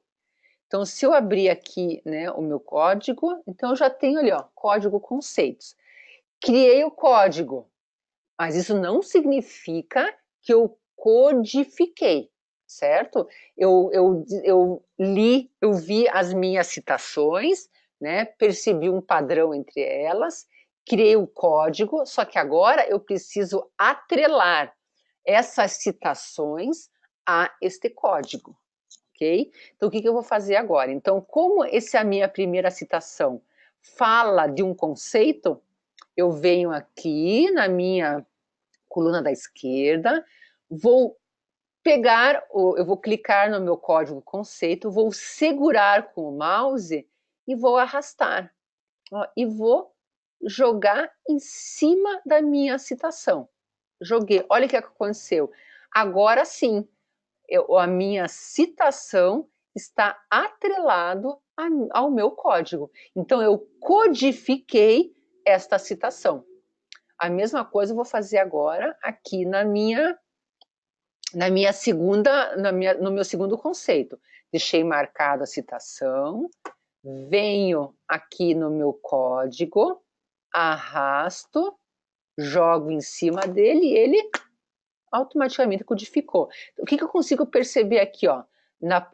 Então, se eu abrir aqui, né, o meu código, então eu já tenho ali, ó, código conceitos. Criei o código. Mas isso não significa que eu codifiquei, certo? Eu li, eu vi as minhas citações, né? Percebi um padrão entre elas, criei o código, só que agora eu preciso atrelar essas citações a este código, ok? Então, o que eu vou fazer agora? Então, como essa é a minha primeira citação fala de um conceito, eu venho aqui na minha coluna da esquerda, vou pegar, eu vou clicar no meu código conceito, vou segurar com o mouse e vou arrastar. Ó, e vou jogar em cima da minha citação. Joguei, olha o que aconteceu. Agora sim, a minha citação está atrelado ao meu código. Então, eu codifiquei esta citação. A mesma coisa eu vou fazer agora aqui no meu segundo conceito. Deixei marcada a citação, venho aqui no meu código, arrasto, jogo em cima dele e ele automaticamente codificou. O que eu consigo perceber aqui, ó? Na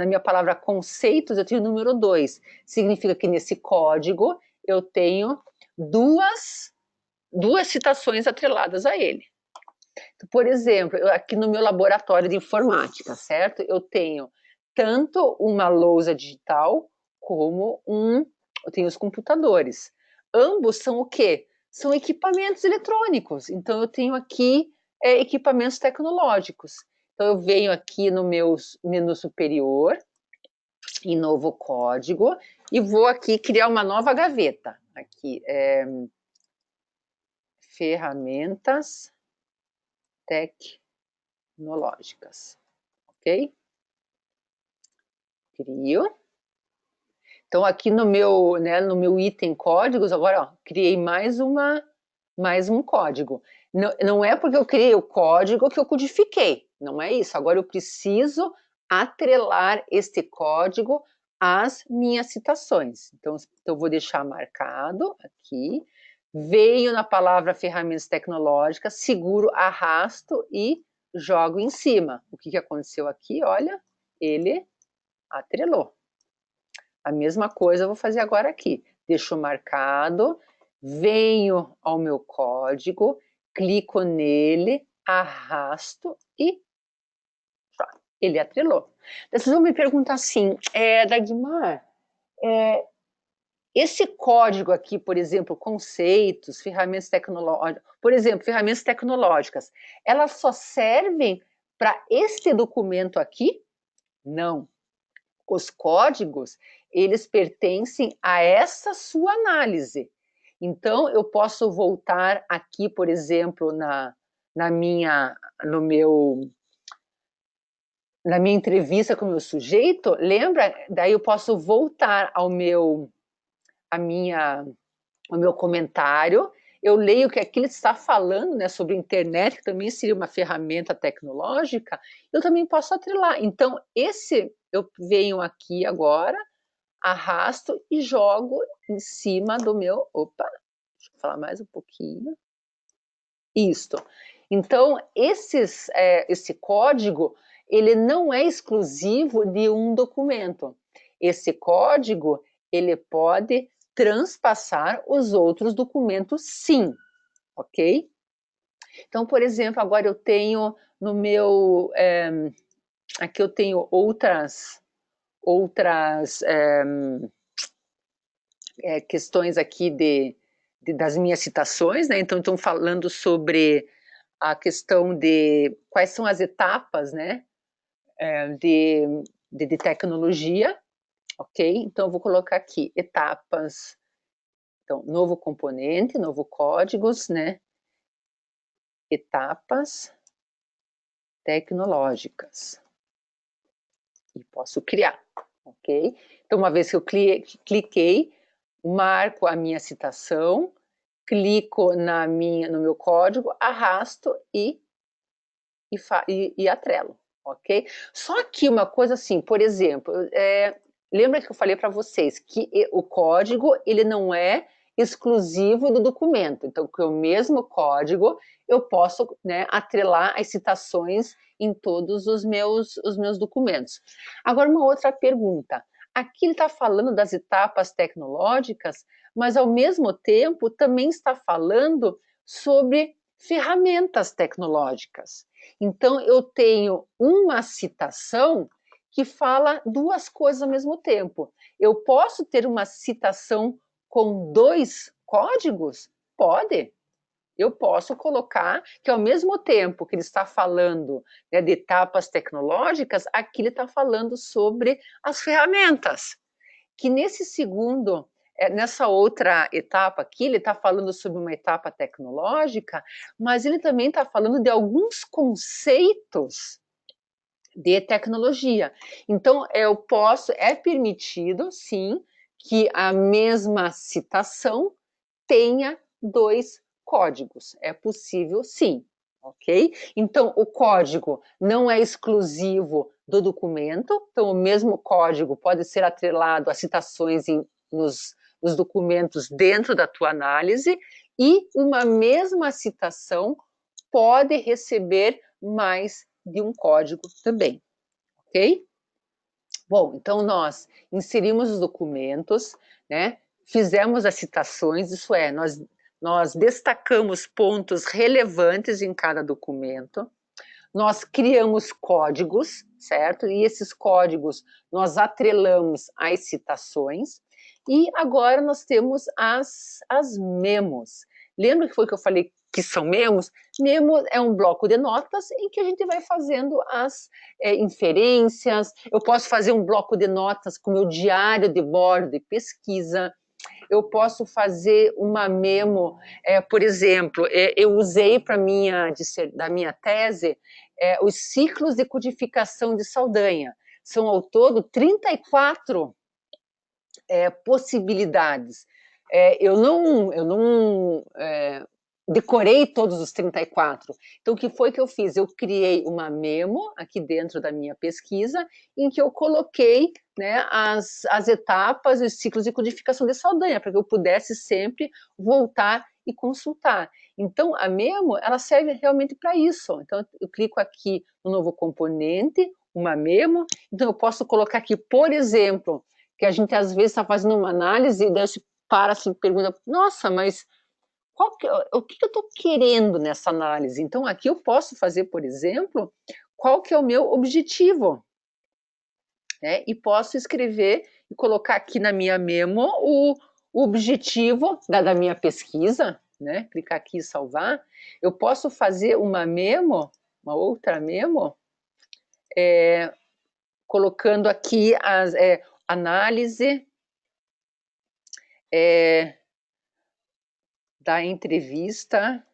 minha palavra conceitos, eu tenho o número 2. Significa que nesse código eu tenho duas citações atreladas a ele. Então, por exemplo, aqui no meu laboratório de informática, certo? Eu tenho tanto uma lousa digital como eu tenho os computadores. Ambos são o quê? São equipamentos eletrônicos. Então, eu tenho aqui equipamentos tecnológicos. Então, eu venho aqui no meu menu superior, em novo código, e vou aqui criar uma nova gaveta. Aqui, ferramentas tecnológicas, ok? Crio. Então, aqui no meu item códigos, agora, ó, criei mais um código. Não é porque eu criei o código que eu codifiquei, não é isso. Agora eu preciso atrelar este código às minhas citações. Então eu vou deixar marcado aqui. Venho na palavra ferramentas tecnológicas, seguro, arrasto e jogo em cima. O que aconteceu aqui? Olha, ele atrelou. A mesma coisa eu vou fazer agora aqui. Deixo marcado, venho ao meu código, clico nele, arrasto e ele atrelou. Vocês vão me perguntar assim, Dagmar, esse código aqui, por exemplo, conceitos, ferramentas tecnológicas, por exemplo, ferramentas tecnológicas, elas só servem para este documento aqui? Não. Os códigos, eles pertencem a essa sua análise. Então, eu posso voltar aqui, por exemplo, na minha entrevista com o meu sujeito, lembra? Daí eu posso voltar ao meu comentário, eu leio que aquilo está falando, né, sobre a internet, que também seria uma ferramenta tecnológica, eu também posso atrelar. Então, eu venho aqui agora, arrasto e jogo em cima do meu... Opa, deixa eu falar mais um pouquinho. Isto. Então, esse código, ele não é exclusivo de um documento. Esse código, ele pode transpassar os outros documentos, sim, ok? Então, por exemplo, agora eu tenho no meu... aqui eu tenho outras questões aqui das minhas citações, né? Então, estão falando sobre a questão de quais são as etapas, né, de tecnologia, ok? Então, eu vou colocar aqui etapas, então, novo componente, novo códigos, né? Etapas tecnológicas. E posso criar, ok? Então, uma vez que eu cliquei, marco a minha citação, clico no meu código, arrasto e atrelo, ok? Só que uma coisa assim, por exemplo, lembra que eu falei para vocês que o código, ele não é exclusivo do documento. Então, com o mesmo código, eu posso, né, atrelar as citações em todos os meus documentos. Agora, uma outra pergunta. Aqui ele está falando das etapas tecnológicas, mas, ao mesmo tempo, também está falando sobre ferramentas tecnológicas. Então, eu tenho uma citação que fala duas coisas ao mesmo tempo. Eu posso ter uma citação com dois códigos? Pode. Eu posso colocar que, ao mesmo tempo que ele está falando, né, de etapas tecnológicas, aqui ele está falando sobre as ferramentas. Que nesse segundo, nessa outra etapa aqui, ele está falando sobre uma etapa tecnológica, mas ele também está falando de alguns conceitos de tecnologia. Então, é permitido, sim, que a mesma citação tenha dois códigos. É possível, sim, ok? Então, o código não é exclusivo do documento, então o mesmo código pode ser atrelado a citações nos documentos dentro da tua análise, e uma mesma citação pode receber mais de um código também, ok? Bom, então nós inserimos os documentos, né? Fizemos as citações, isso é, nós destacamos pontos relevantes em cada documento, nós criamos códigos, certo? E esses códigos nós atrelamos às citações, e agora nós temos as memos. Lembra que foi que eu falei que são memos? Memo é um bloco de notas em que a gente vai fazendo as inferências. Eu posso fazer um bloco de notas com o meu diário de bordo de pesquisa. Eu posso fazer uma memo, por exemplo, eu usei da minha tese os ciclos de codificação de Saldanha. São ao todo 34 possibilidades. Eu não decorei todos os 34. Então, o que foi que eu fiz? Eu criei uma memo aqui dentro da minha pesquisa, em que eu coloquei, né, as etapas, os ciclos de codificação de Saldanha, para que eu pudesse sempre voltar e consultar. Então, a memo, ela serve realmente para isso. Então, eu clico aqui no novo componente, uma memo. Então, eu posso colocar aqui, por exemplo, que a gente às vezes está fazendo uma análise e daí se para assim, pergunta, nossa, mas o que eu estou querendo nessa análise? Então, aqui eu posso fazer, por exemplo, qual que é o meu objetivo, né? E posso escrever e colocar aqui na minha memo o objetivo da minha pesquisa, né? Clicar aqui e salvar. Eu posso fazer uma memo, uma outra memo, colocando aqui as análise da entrevista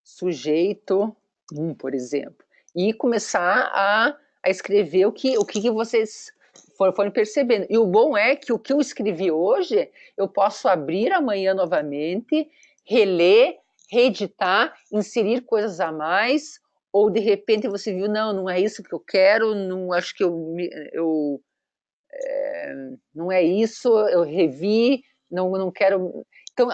sujeito 1, por exemplo, e começar a escrever o que vocês foram percebendo. E o bom é que o que eu escrevi hoje, eu posso abrir amanhã novamente, reler, reeditar, inserir coisas a mais, ou de repente você viu, não é isso que eu quero, não acho que não é isso, eu revi, não quero. Então,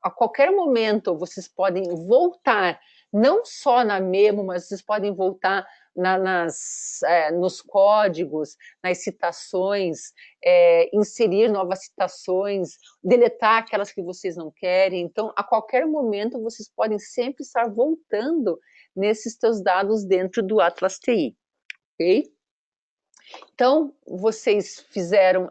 a qualquer momento, vocês podem voltar, não só na memo, mas vocês podem voltar nos códigos, nas citações, inserir novas citações, deletar aquelas que vocês não querem. Então, a qualquer momento, vocês podem sempre estar voltando nesses seus dados dentro do Atlas TI, ok? Então, vocês fizeram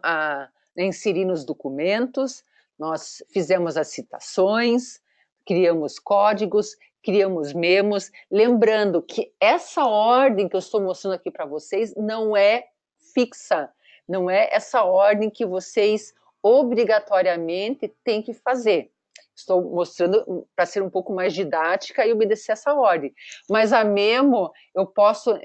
inserir nos documentos, nós fizemos as citações, criamos códigos, criamos memos, lembrando que essa ordem que eu estou mostrando aqui para vocês não é fixa, não é essa ordem que vocês obrigatoriamente têm que fazer. Estou mostrando para ser um pouco mais didática e obedecer essa ordem. Mas a memo, eu posso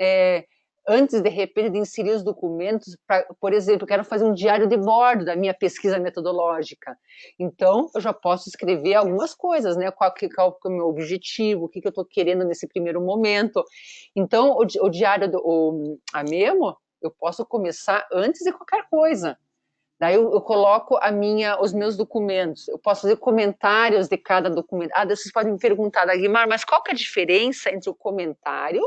antes, de repente, de inserir os documentos, por exemplo, eu quero fazer um diário de bordo da minha pesquisa metodológica. Então, eu já posso escrever algumas coisas, né? Qual que é o meu objetivo, o que eu estou querendo nesse primeiro momento. Então, o diário, a memo, eu posso começar antes de qualquer coisa. Daí eu coloco os meus documentos. Eu posso fazer comentários de cada documento. Ah, vocês podem me perguntar, Dagmar, mas qual que é a diferença entre o comentário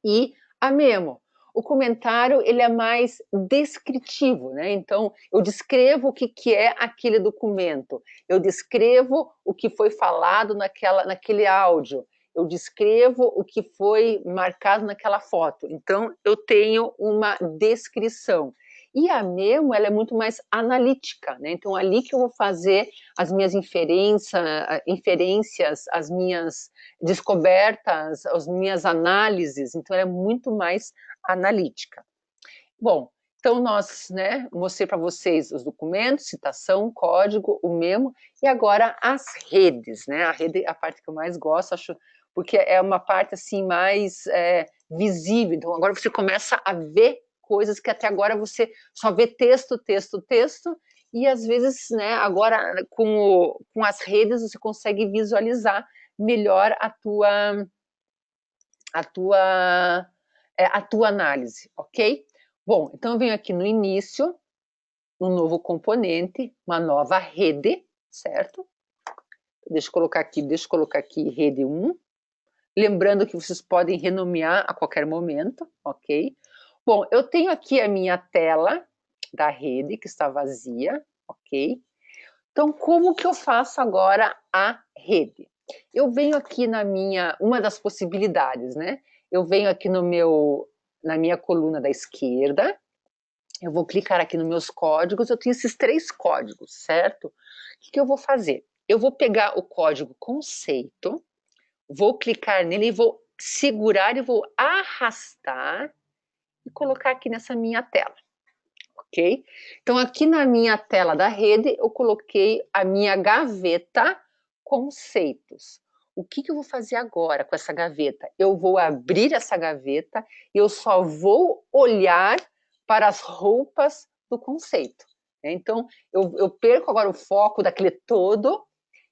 e a memo? O comentário, ele é mais descritivo, né? Então, eu descrevo o que é aquele documento, eu descrevo o que foi falado naquele áudio, eu descrevo o que foi marcado naquela foto. Então, eu tenho uma descrição. E a memo, ela é muito mais analítica, né? Então, ali que eu vou fazer as minhas inferências, as minhas descobertas, as minhas análises. Então, ela é muito mais analítica. Bom, então nós, né, mostrei para vocês os documentos, citação, código, o memo, e agora as redes, né? A rede é a parte que eu mais gosto, acho, porque é uma parte assim mais visível. Então agora você começa a ver coisas que até agora você só vê texto, texto, texto, e às vezes, né, agora com as redes você consegue visualizar melhor a tua, a tua análise, ok? Bom, então eu venho aqui no início, um novo componente, uma nova rede, certo? Deixa eu colocar aqui rede 1. Lembrando que vocês podem renomear a qualquer momento, ok? Bom, eu tenho aqui a minha tela da rede, que está vazia, ok? Então, como que eu faço agora a rede? Eu venho aqui uma das possibilidades, né? Eu venho aqui na minha coluna da esquerda, eu vou clicar aqui nos meus códigos, eu tenho esses 3 códigos, certo? O que eu vou fazer? Eu vou pegar o código conceito, vou clicar nele e vou segurar e vou arrastar e colocar aqui nessa minha tela, ok? Então, aqui na minha tela da rede, eu coloquei a minha gaveta conceitos. O que eu vou fazer agora com essa gaveta? Eu vou abrir essa gaveta e eu só vou olhar para as roupas do conceito. Então, eu perco agora o foco daquele todo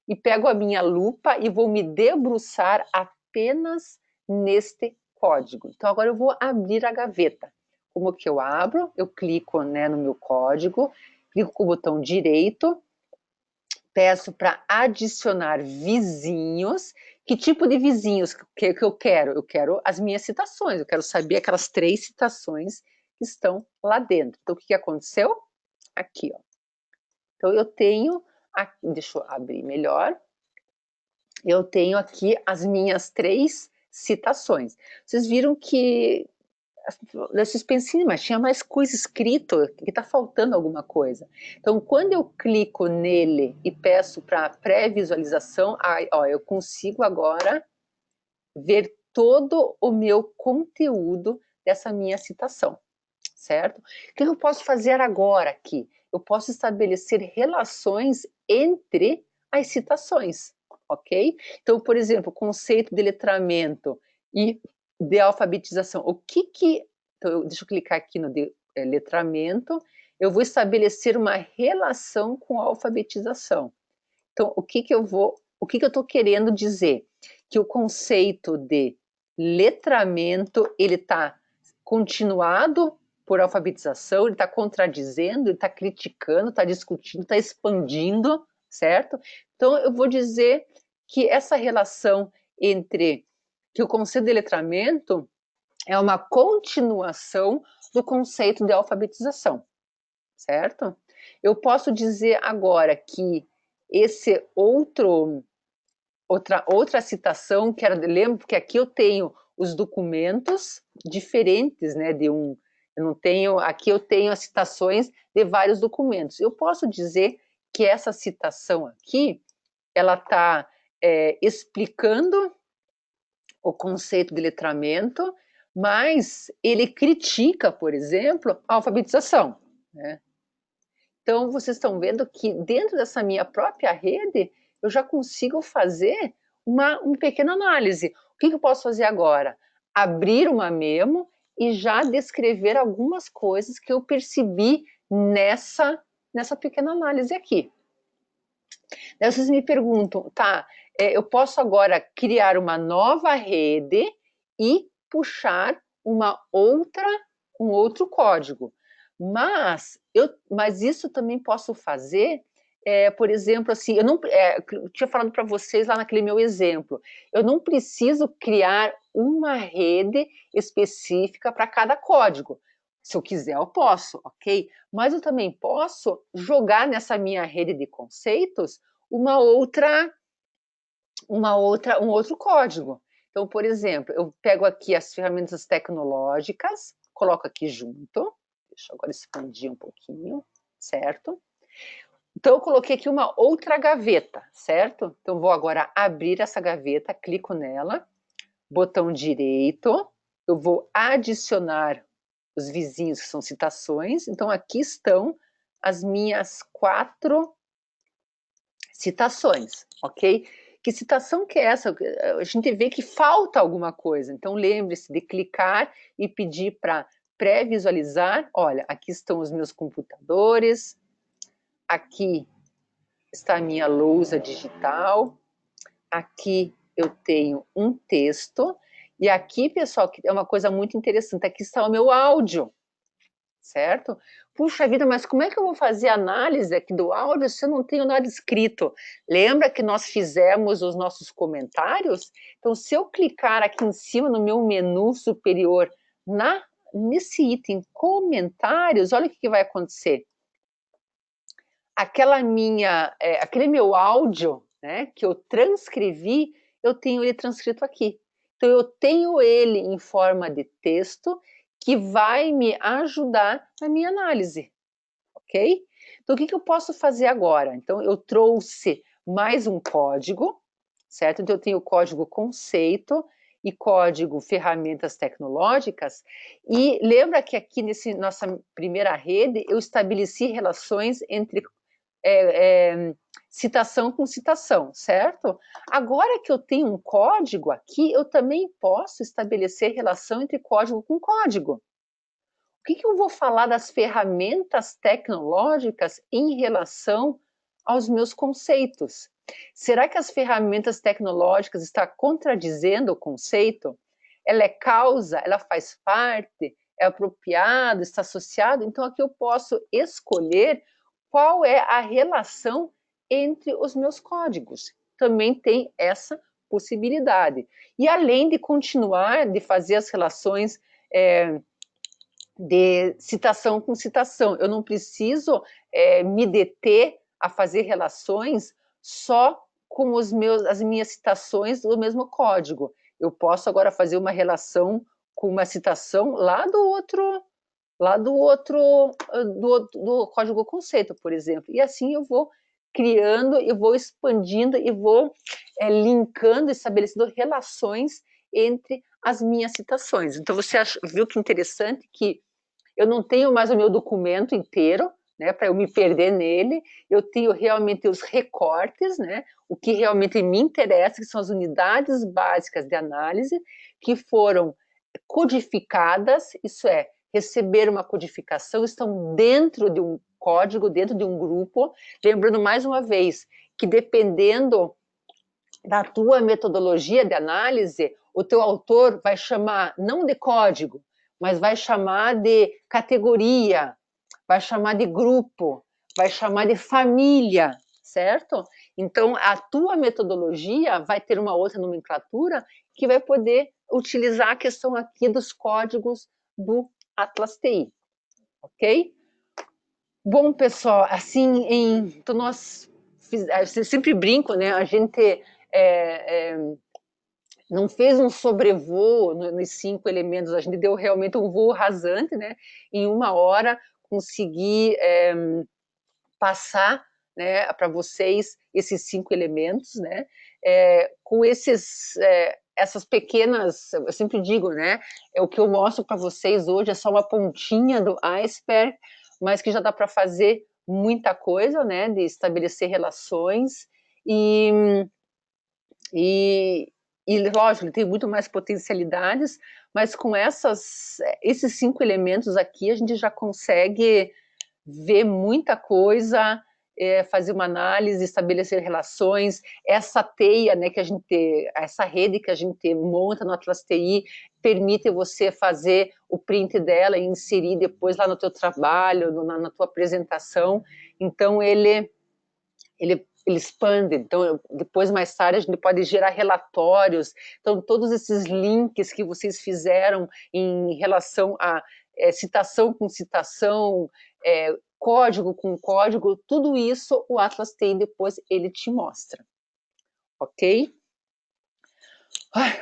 e pego a minha lupa e vou me debruçar apenas neste código. Então, agora eu vou abrir a gaveta. Como que eu abro? Eu clico, né, no meu código, clico com o botão direito, peço para adicionar vizinhos. Que tipo de vizinhos que eu quero? Eu quero as minhas citações, eu quero saber aquelas 3 citações que estão lá dentro. Então, o que aconteceu? Aqui, ó. Então, eu tenho, deixa eu abrir melhor, eu tenho aqui as minhas 3 citações. Vocês viram que vocês pensem, mas tinha mais coisa escrito, que está faltando alguma coisa. Então, quando eu clico nele e peço para pré-visualização, eu consigo agora ver todo o meu conteúdo dessa minha citação, certo? O que eu posso fazer agora aqui? Eu posso estabelecer relações entre as citações, ok? Então, por exemplo, conceito de letramento e de alfabetização. Então, deixa eu clicar aqui no letramento, eu vou estabelecer uma relação com a alfabetização. Então, o que eu estou querendo dizer? Que o conceito de letramento, ele está continuado por alfabetização, ele está contradizendo, ele está criticando, está discutindo, está expandindo, certo? Então, eu vou dizer que essa relação entre que o conceito de letramento é uma continuação do conceito de alfabetização, certo? Eu posso dizer agora que esse outra citação, lembro que aqui eu tenho os documentos diferentes, né, eu não tenho, aqui eu tenho as citações de vários documentos. Eu posso dizer que essa citação aqui, ela está explicando o conceito de letramento, mas ele critica, por exemplo, a alfabetização, né? Então, vocês estão vendo que dentro dessa minha própria rede, eu já consigo fazer uma pequena análise. O que eu posso fazer agora? Abrir uma memo e já descrever algumas coisas que eu percebi nessa pequena análise aqui. Daí vocês me perguntam, tá, eu posso agora criar uma nova rede e puxar um outro código. Mas isso também posso fazer, por exemplo, assim, eu tinha falado para vocês lá naquele meu exemplo, eu não preciso criar uma rede específica para cada código. Se eu quiser, eu posso, ok? Mas eu também posso jogar nessa minha rede de conceitos um outro código. Então, por exemplo, eu pego aqui as ferramentas tecnológicas, coloco aqui junto, deixa eu agora expandir um pouquinho, certo? Então, eu coloquei aqui uma outra gaveta, certo? Então, vou agora abrir essa gaveta, clico nela, botão direito, eu vou adicionar os vizinhos, que são citações. Então, aqui estão as minhas 4 citações, ok? Que citação que é essa? A gente vê que falta alguma coisa. Então, lembre-se de clicar e pedir para pré-visualizar. Olha, aqui estão os meus computadores, aqui está a minha lousa digital, aqui eu tenho um texto, e aqui, pessoal, é uma coisa muito interessante, aqui está o meu áudio, certo? Puxa vida, mas como é que eu vou fazer análise aqui do áudio se eu não tenho nada escrito? Lembra que nós fizemos os nossos comentários? Então, se eu clicar aqui em cima no meu menu superior, nesse item comentários, olha o que vai acontecer. Aquele meu áudio, né, que eu transcrevi, eu tenho ele transcrito aqui. Então, eu tenho ele em forma de texto que vai me ajudar na minha análise, ok? Então, o que eu posso fazer agora? Então, eu trouxe mais um código, certo? Então, eu tenho o código conceito e código ferramentas tecnológicas, e lembra que aqui nossa primeira rede, eu estabeleci relações entre citação com citação, certo? Agora que eu tenho um código aqui, eu também posso estabelecer relação entre código com código. O que eu vou falar das ferramentas tecnológicas em relação aos meus conceitos? Será que as ferramentas tecnológicas estão contradizendo o conceito? Ela é causa, ela faz parte, é apropriado, está associado? Então aqui eu posso escolher qual é a relação entre os meus códigos. Também tem essa possibilidade. E além de continuar de fazer as relações de citação com citação, eu não preciso me deter a fazer relações só com as minhas citações do mesmo código. Eu posso agora fazer uma relação com uma citação do código conceito, por exemplo. E assim eu vou criando, eu vou expandindo e vou linkando, estabelecendo relações entre as minhas citações. Então você viu que interessante que eu não tenho mais o meu documento inteiro, né, para eu me perder nele, eu tenho realmente os recortes, né, o que realmente me interessa, que são as unidades básicas de análise, que foram codificadas, isso é, receberam uma codificação, estão dentro de um código, dentro de um grupo, lembrando mais uma vez, que dependendo da tua metodologia de análise, o teu autor vai chamar não de código, mas vai chamar de categoria, vai chamar de grupo, vai chamar de família, certo? Então, a tua metodologia vai ter uma outra nomenclatura que vai poder utilizar a questão aqui dos códigos do Atlas TI, ok? Bom, pessoal, assim, então eu sempre brinco, né? A gente não fez um sobrevoo nos 5 elementos, a gente deu realmente um voo rasante, né? Em 1 hora, conseguir passar, né, para vocês esses 5 elementos, né? Com essas pequenas, eu sempre digo, né? O que eu mostro para vocês hoje é só uma pontinha do iceberg, mas que já dá para fazer muita coisa, né? De estabelecer relações e lógico, ele tem muito mais potencialidades, mas com esses 5 elementos aqui, a gente já consegue ver muita coisa fazer uma análise, estabelecer relações, essa teia, né, que a gente, essa rede que a gente monta no Atlas TI, permite você fazer o print dela e inserir depois lá no teu trabalho, na tua apresentação. Então, ele expande. Então, depois, mais tarde, a gente pode gerar relatórios. Então, todos esses links que vocês fizeram em relação a citação com citação, código com código, tudo isso o Atlas TI depois ele te mostra. Ok?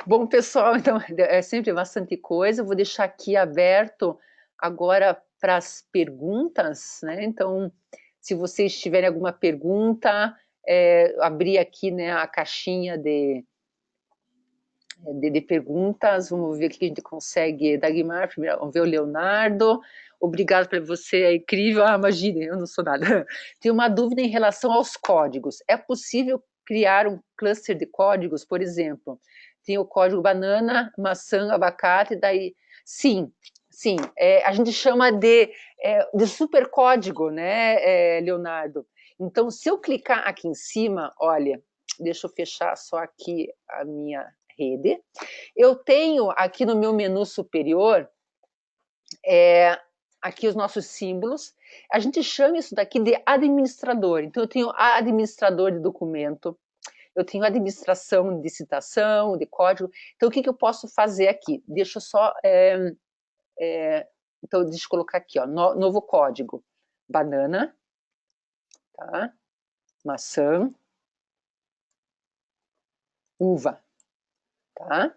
Bom, pessoal, então é sempre bastante coisa. Eu vou deixar aqui aberto agora para as perguntas, né? Então, se vocês tiverem alguma pergunta, abrir aqui, né, a caixinha de perguntas. Vamos ver o que a gente consegue. Dagmar, primeiro, vamos ver o Leonardo. Obrigado para você, é incrível. Imagine, eu não sou nada. Tenho uma dúvida em relação aos códigos. É possível criar um cluster de códigos, por exemplo? Tem o código banana, maçã, abacate, daí... Sim, sim. A gente chama de supercódigo, né, Leonardo? Então, se eu clicar aqui em cima, olha, deixa eu fechar só aqui a minha rede. Eu tenho aqui no meu menu superior, aqui os nossos símbolos. A gente chama isso daqui de administrador. Então, eu tenho administrador de documento, eu tenho administração de citação, de código. Então, o que eu posso fazer aqui? Deixa eu só... então, deixa eu colocar aqui, ó, novo código. Banana, tá? Maçã, uva, tá?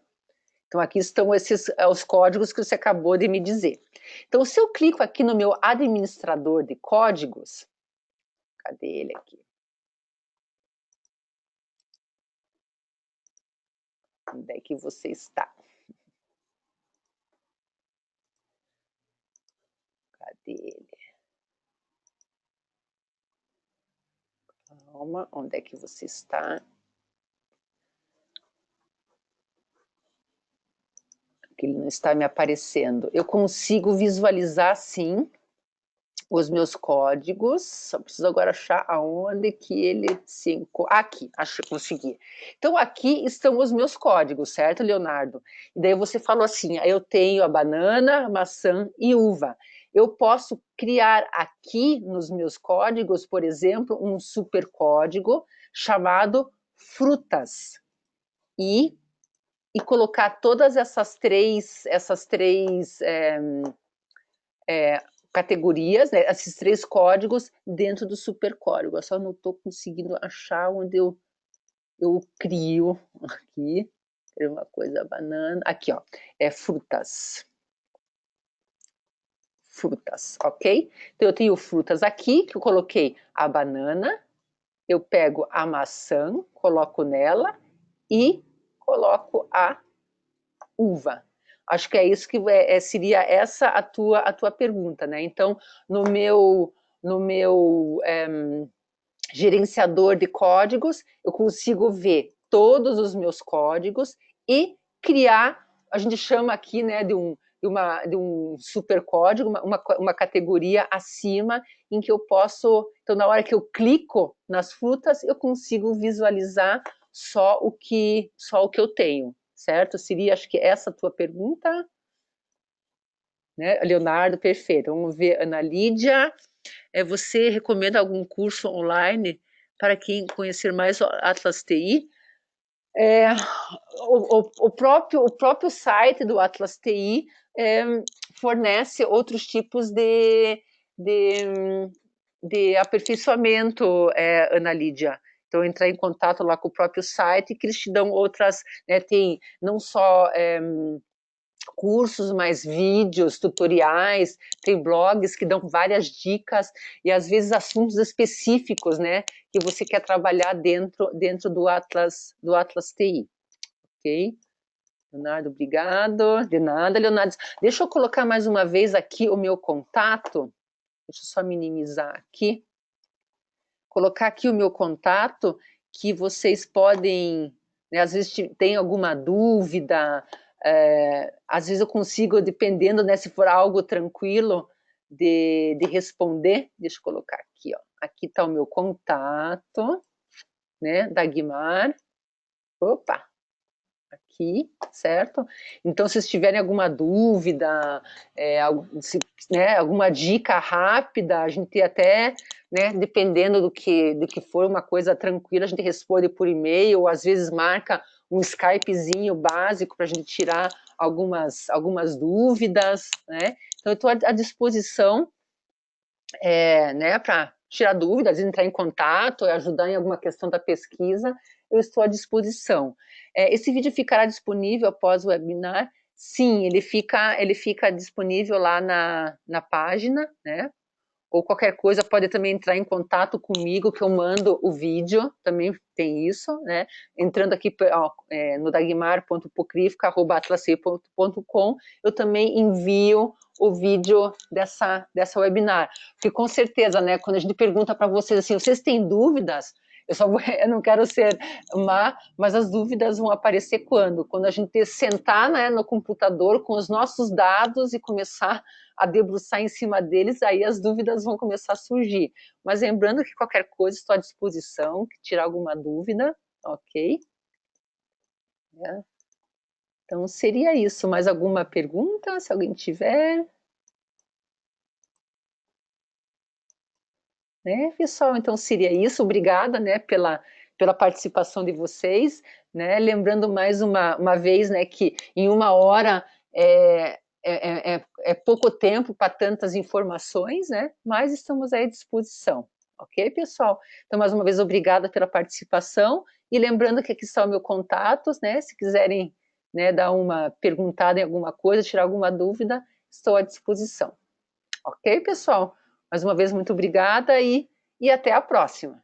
Então, aqui estão esses os códigos que você acabou de me dizer. Então, se eu clico aqui no meu administrador de códigos, cadê ele aqui? Onde é que você está? Cadê ele? Calma, onde é que você está? Que ele não está me aparecendo. Eu consigo visualizar, sim, os meus códigos. Só preciso agora achar aonde que ele se encontra. Aqui, achei, consegui. Então, aqui estão os meus códigos, certo, Leonardo? E daí você falou assim, eu tenho a banana, a maçã e uva. Eu posso criar aqui nos meus códigos, por exemplo, um supercódigo chamado frutas. E colocar todas essas três categorias, né, esses três códigos dentro do supercódigo. Eu só não estou conseguindo achar onde eu crio aqui. Uma coisa, banana. Aqui, ó, frutas. Frutas, ok? Então, eu tenho frutas aqui, que eu coloquei a banana, eu pego a maçã, coloco nela e coloco a uva. Acho que é isso que seria essa a tua pergunta, né? Então, no meu gerenciador de códigos, eu consigo ver todos os meus códigos e criar, a gente chama aqui, né, de um supercódigo, uma categoria acima em que eu posso, então na hora que eu clico nas frutas, eu consigo visualizar só o que eu tenho, certo? Seria, acho que essa a tua pergunta, né? Leonardo, perfeito. Vamos ver, Ana Lídia, você recomenda algum curso online para quem conhecer mais o Atlas TI? O próprio site do Atlas TI fornece outros tipos de aperfeiçoamento, Ana Lídia. Então, entrar em contato lá com o próprio site, que eles te dão outras, né, tem não só cursos, mais vídeos, tutoriais, tem blogs que dão várias dicas e às vezes assuntos específicos, né, que você quer trabalhar dentro do Atlas TI, ok? Leonardo, obrigado. De nada, Leonardo. Deixa eu colocar mais uma vez aqui o meu contato. Deixa eu só minimizar aqui. Colocar aqui o meu contato, que vocês podem, né, às vezes tem alguma dúvida, às vezes eu consigo, dependendo, né, se for algo tranquilo, de responder. Deixa eu colocar aqui, ó. Aqui está o meu contato, né, da Guimar. Opa! Aqui, certo? Então, se vocês tiverem alguma dúvida, alguma dica rápida, a gente até, né, dependendo do que for uma coisa tranquila, a gente responde por e-mail, ou às vezes marca um Skypezinho básico para a gente tirar algumas dúvidas, né? Então, eu estou à disposição, né, para tirar dúvidas, entrar em contato, ajudar em alguma questão da pesquisa, eu estou à disposição. Esse vídeo ficará disponível após o webinar? Sim, ele fica disponível lá na página, né? Ou qualquer coisa pode também entrar em contato comigo, que eu mando o vídeo, também tem isso, né? Entrando aqui no dagmar.pocrifica@atlasei.com, eu também envio o vídeo dessa webinar. Porque com certeza, né, quando a gente pergunta para vocês assim, vocês têm dúvidas? Eu não quero ser má, mas as dúvidas vão aparecer quando? Quando a gente sentar, né, no computador com os nossos dados e começar a debruçar em cima deles, aí as dúvidas vão começar a surgir. Mas lembrando que qualquer coisa estou à disposição, que tirar alguma dúvida, ok? Então seria isso. Mais alguma pergunta, se alguém tiver? Né, pessoal, então seria isso. Obrigada, né, pela participação de vocês, né? Lembrando mais uma vez, né, que em 1 hora é pouco tempo para tantas informações, né? Mas estamos aí à disposição, ok, pessoal? Então, mais uma vez, obrigada pela participação e lembrando que aqui está o meu contato, né? Se quiserem, né, dar uma perguntada em alguma coisa, tirar alguma dúvida, estou à disposição, ok, pessoal? Mais uma vez, muito obrigada e até a próxima.